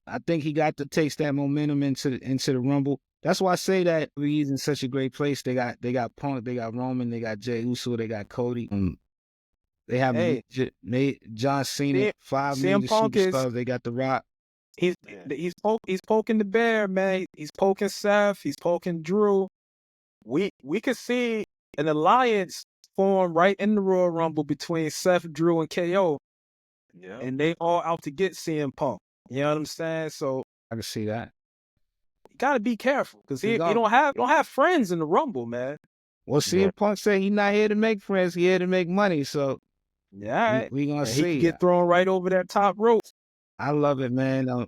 I think he got to taste that momentum into the Rumble. That's why I say that he's in such a great place. They got Punk, they got Roman, they got Jey Uso, they got Cody. They have Hey, John Cena, 5 CM major Punk is superstars. They got The Rock. he's he's poking the bear, man. He's poking Seth. He's poking Drew. We could see an alliance form right in the Royal Rumble between Seth, Drew, and KO, Yeah. and they all out to get CM Punk. You know what I'm saying? So I can see that. you gotta be careful because he You know, don't have friends in the Rumble, man. well, CM Punk said he's not here to make friends. He's here to make money. So Yeah, all right. we gonna And he could see. get thrown right over that top rope. I love it, man.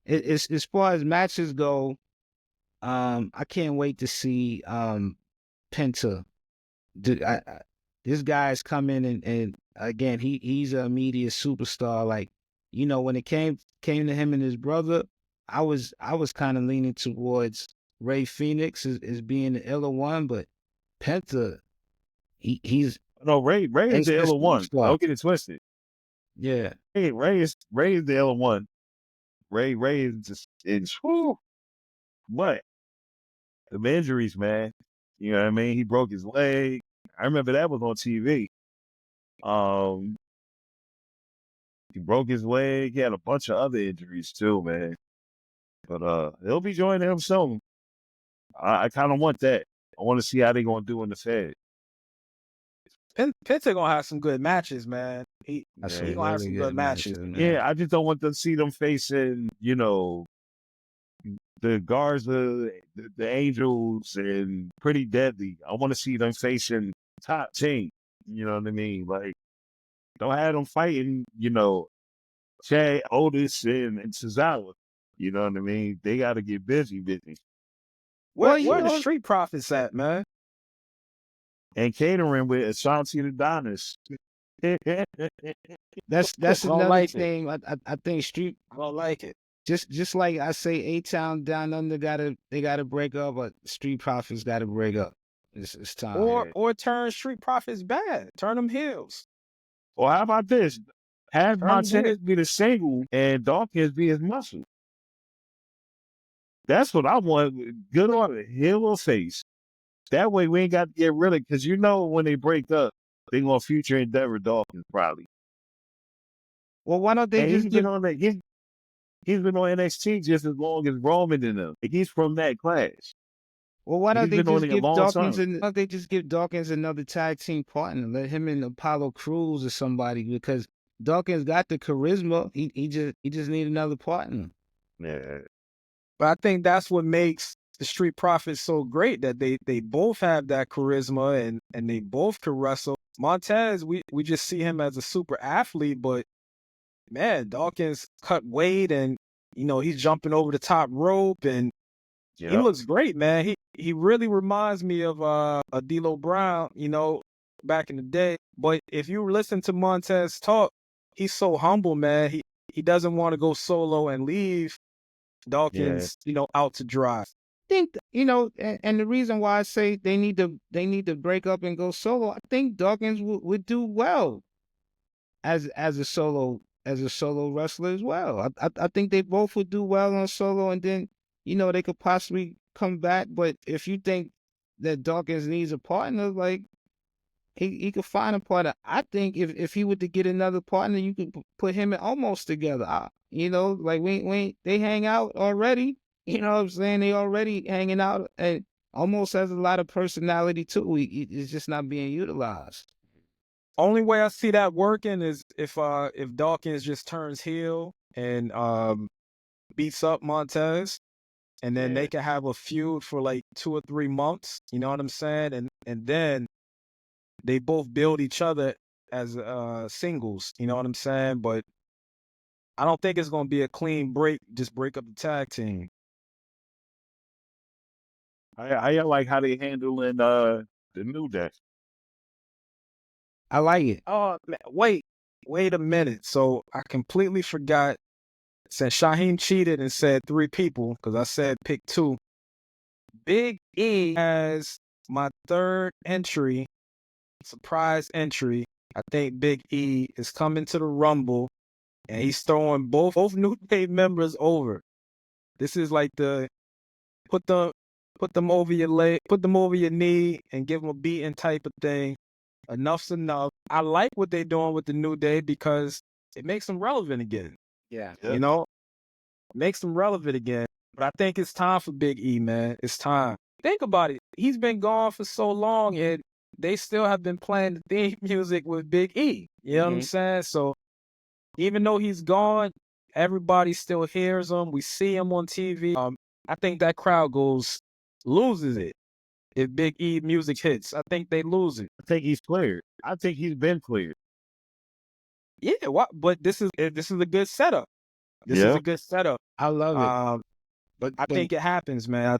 It's as far as matches go, I can't wait to see Penta. This guy's coming and again he's a media superstar. Like, when it came to him and his brother, I was kind of leaning towards Ray Phoenix as being the iller one, but Penta, he's No, Ray is the gangster other one. superstar. Don't get it twisted. Yeah. Ray is the other one. Ray is just whew. But the injuries, man. You know what I mean? He broke his leg. I remember that was on TV. He broke his leg. He had a bunch of other injuries too, man. But he'll be joining him soon. I kind of want that. I want to see how they gonna do in the Fed. Penta gonna have some good matches, man. He Some gonna have really some good good matches. man. Yeah, I just don't want to see them facing, the Garza, the Angels, and Pretty Deadly. I want to see them facing top team. You know what I mean? Like, don't have them fighting, Chad, Otis, and Cesaro. You know what I mean? They got to get busy. Where the Street Profits at, man? And catering with Ashanti and Adonis. That's I don't another like it. thing. I think Street, I don't like it. just like I say, A-Town Down Under gotta break up, but Street Profits gotta break up. It's time. Or turn Street Profits bad. Turn them heels. Or how about this? Have Turn 'em Montez be the single and Dawkins be his muscle. That's what I want. Good order, heel or face. That way we ain't got to get rid of, because when they break up, they gonna future endeavor Dawkins probably. Well, why don't they And just he's give? been on that. He's been on NXT just as long as Roman and them. Like, he's from that class. Well, why don't He's they been on just it a give long Dawkins time. why don't they just give Dawkins another tag team partner? Let him and Apollo Crews or somebody, because Dawkins got the charisma. He just need another partner. Yeah. But I think that's what makes the Street Profits so great, that they both have that charisma and they both can wrestle. Montez, we just see him as a super athlete, but man, Dawkins cut weight and he's jumping over the top rope and he looks great, man. He really reminds me of D'Lo Brown, back in the day. But if you listen to Montez talk, he's so humble, man. He doesn't want to go solo and leave Dawkins, out to dry. I think and the reason why I say they need to break up and go solo. I think Dawkins would do well as a solo wrestler as well. I think they both would do well on solo, and then they could possibly come back. But if you think that Dawkins needs a partner, like he could find a partner. I think if he were to get another partner, you could put him and Almost together. Like we they hang out already. You know what I'm saying? They already hanging out, and Almost has a lot of personality too. It's just not being utilized. Only way I see that working is if Dawkins just turns heel and beats up Montez, and then they can have a feud for like 2 or 3 months. You know what I'm saying? And then they both build each other as singles. You know what I'm saying? But I don't think it's gonna be a clean break. Just break up the tag team. I like how they handling the New Day. I like it. Oh, man, wait a minute. So I completely forgot. Since Shaheem cheated and said 3 people, because I said pick 2. Big E has my third entry, surprise entry. I think Big E is coming to the Rumble, and he's throwing both New Day members over. This is like the put them over your leg, put them over your knee, and give them a beating type of thing. Enough's enough. I like what they're doing with the New Day because it makes them relevant again. Yeah. You know, makes them relevant again. But I think it's time for Big E, man. It's time. Think about it. He's been gone for so long, and they still have been playing the theme music with Big E. You know what I'm saying? So even though he's gone, everybody still hears him. We see him on TV. I think that crowd loses it if Big E music hits. I think they lose it. I think he's cleared. I think he's been cleared. Yeah, but this is a good setup. This is a good setup. I love it. But I think it happens, man. I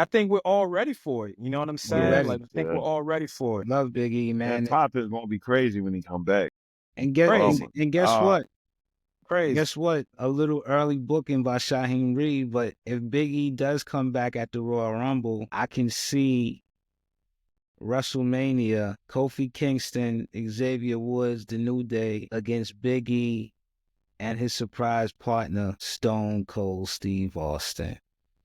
think we're all ready for it. You know what I'm saying? ready. Like I think we're all ready for it. Love Big E, man. That pop is gonna be crazy when he come back. And Crazy. guess what? Crazy. Guess what? A little early booking by Shaheem Reid, but if Big E does come back at the Royal Rumble, I can see WrestleMania, Kofi Kingston, Xavier Woods, The New Day against Big E and his surprise partner, Stone Cold Steve Austin.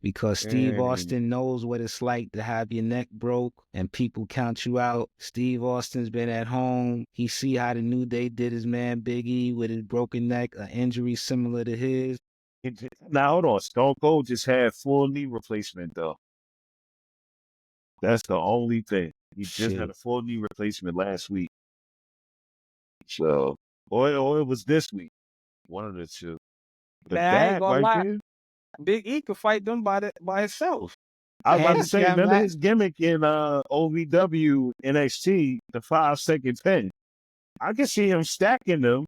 Because Steve Austin knows what it's like to have your neck broke and people count you out. Steve Austin's been at home. He see how the New Day did his man Big E with his broken neck, an injury similar to his. Now hold on, Stone Cold just had full knee replacement though. That's the only thing. He just had a full knee replacement last week. So, or it was this week. One of the two. But Man, I ain't that gonna right lie. there, Big E could fight them by himself. I was about to And say, Cam remember Lack- his gimmick in OVW NXT, the 5-second pin? I can see him stacking them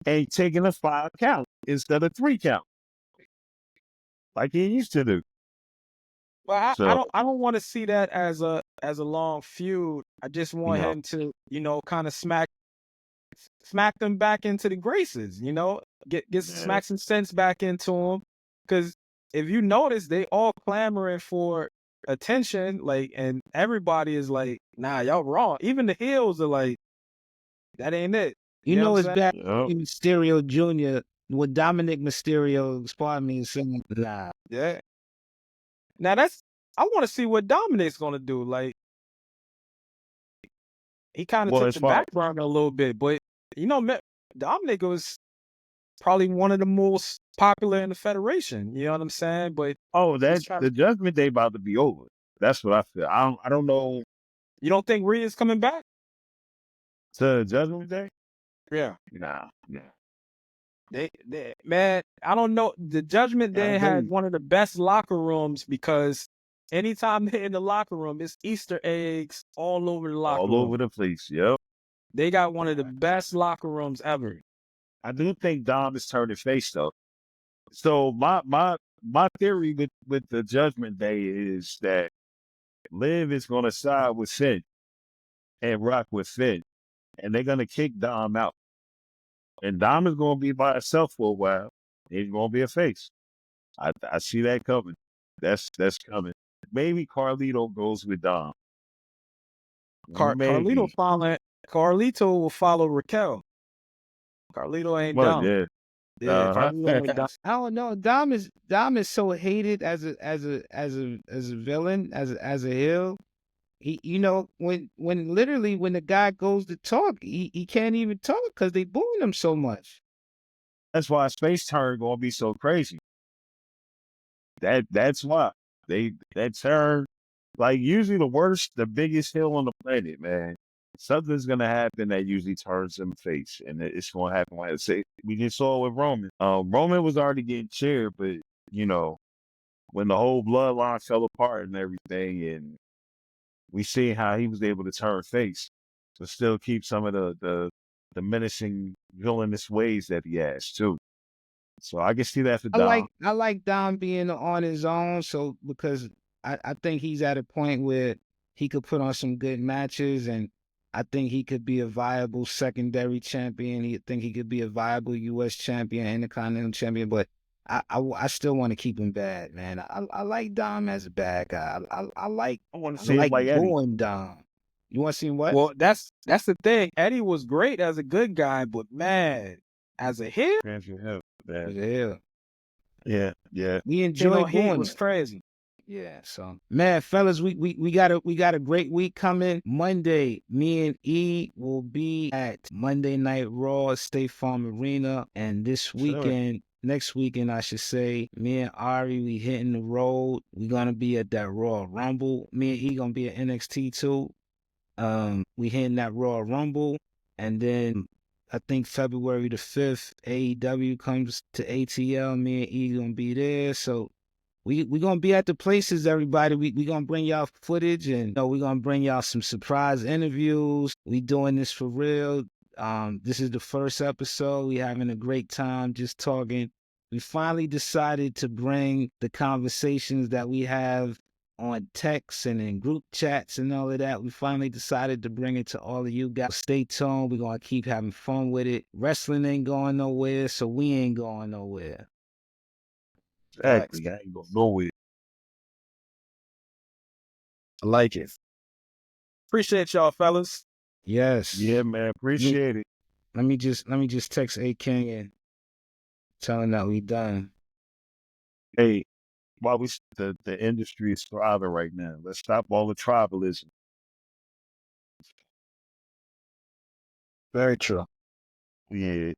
and taking a 5 count instead of 3 count, like he used to do. Well, So, I don't want to see that as a long feud. I just want No. him to, kind of smack them back into the graces, get smack some sense back into them. Because if you notice, they all clamoring for attention, like, and everybody is like, nah, y'all wrong. Even the heels are like, that ain't it. You know know what it's I'm back Yep. in Mysterio Jr. with Dominic Mysterio, pardon me, saying, nah. Yeah. Now I want to see what Dominic's gonna do. Like, he kind of Well, took as the far back burner a little bit, but Dominic was probably one of the most popular in the Federation. You know what I'm saying? But that's the Judgment Day about to be over. That's what I feel. I don't know. you don't think Rhea's coming back? To Judgment Day? Yeah. Nah. Man, I don't know. The Judgment Day I had agree. one of the best locker rooms because anytime they're in the locker room, it's Easter eggs all over the locker All room. over the place. Yep. They got one of the best locker rooms ever. I do think Dom is turning face though. So my theory with the Judgment Day is that Liv is gonna side with Finn and rock with Finn, and they're gonna kick Dom out. And Dom is gonna be by himself for a while. He's gonna be a face. I see that coming. That's coming. Maybe Carlito goes with Dom. Maybe. Carlito will follow Raquel. Carlito ain't Well, dumb. yeah. Yeah, Carlito ain't dumb. I don't know. Dom is so hated as a villain, as a heel. He, when literally when the guy goes to talk, he can't even talk because they booing him so much. That's why Space Turn gonna be so crazy. That's why that turn, like usually the biggest hill on the planet, man. Something's gonna happen that usually turns him face, and it's gonna happen. Like I say, we just saw it with Roman. Roman was already getting cheered, but when the whole bloodline fell apart and everything, and we see how he was able to turn face, to still keep some of the menacing villainous ways that he has too. So I can see that for Dom. I like Dom being on his own, so because I think he's at a point where he could put on some good matches, and I think he could be a viable secondary champion. I think he could be a viable U.S. champion, Intercontinental champion. But I still want to keep him bad, man. I like Dom as a bad guy. I want to I see him like like Eddie. booing Dom. You want to see him what? Well, that's the thing. Eddie was great as a good guy, but man, as a heel, Fans can have that. Yeah, Yeah. we King enjoy on Heat booing was it. crazy. Yeah, so man, fellas, we got a great week coming. Monday, me and E will be at Monday Night Raw, State Farm Arena, and Sure. next weekend, I should say, me and Ari, we hitting the road. We gonna be at that Raw Rumble. Me and E gonna be at NXT too. We hitting that Royal Rumble, and then I think February the 5th, AEW comes to ATL. Me and E gonna be there, so we gonna be at the places, everybody. We gonna bring y'all footage, and we gonna bring y'all some surprise interviews. We doing this for real. This is the first episode. We having a great time just talking. We finally decided to bring the conversations that we have on text and in group chats and all of that. We finally decided to bring it to all of you guys. Stay tuned. We're gonna keep having fun with it. Wrestling ain't going nowhere, so we ain't going nowhere. Exactly. I ain't going nowhere. I like it. Appreciate y'all, fellas. Yes. Yeah, man. Appreciate it. Let me just text A King and tell him that we done. Hey, while the industry is thriving right now, let's stop all the tribalism. Very true. Yeah.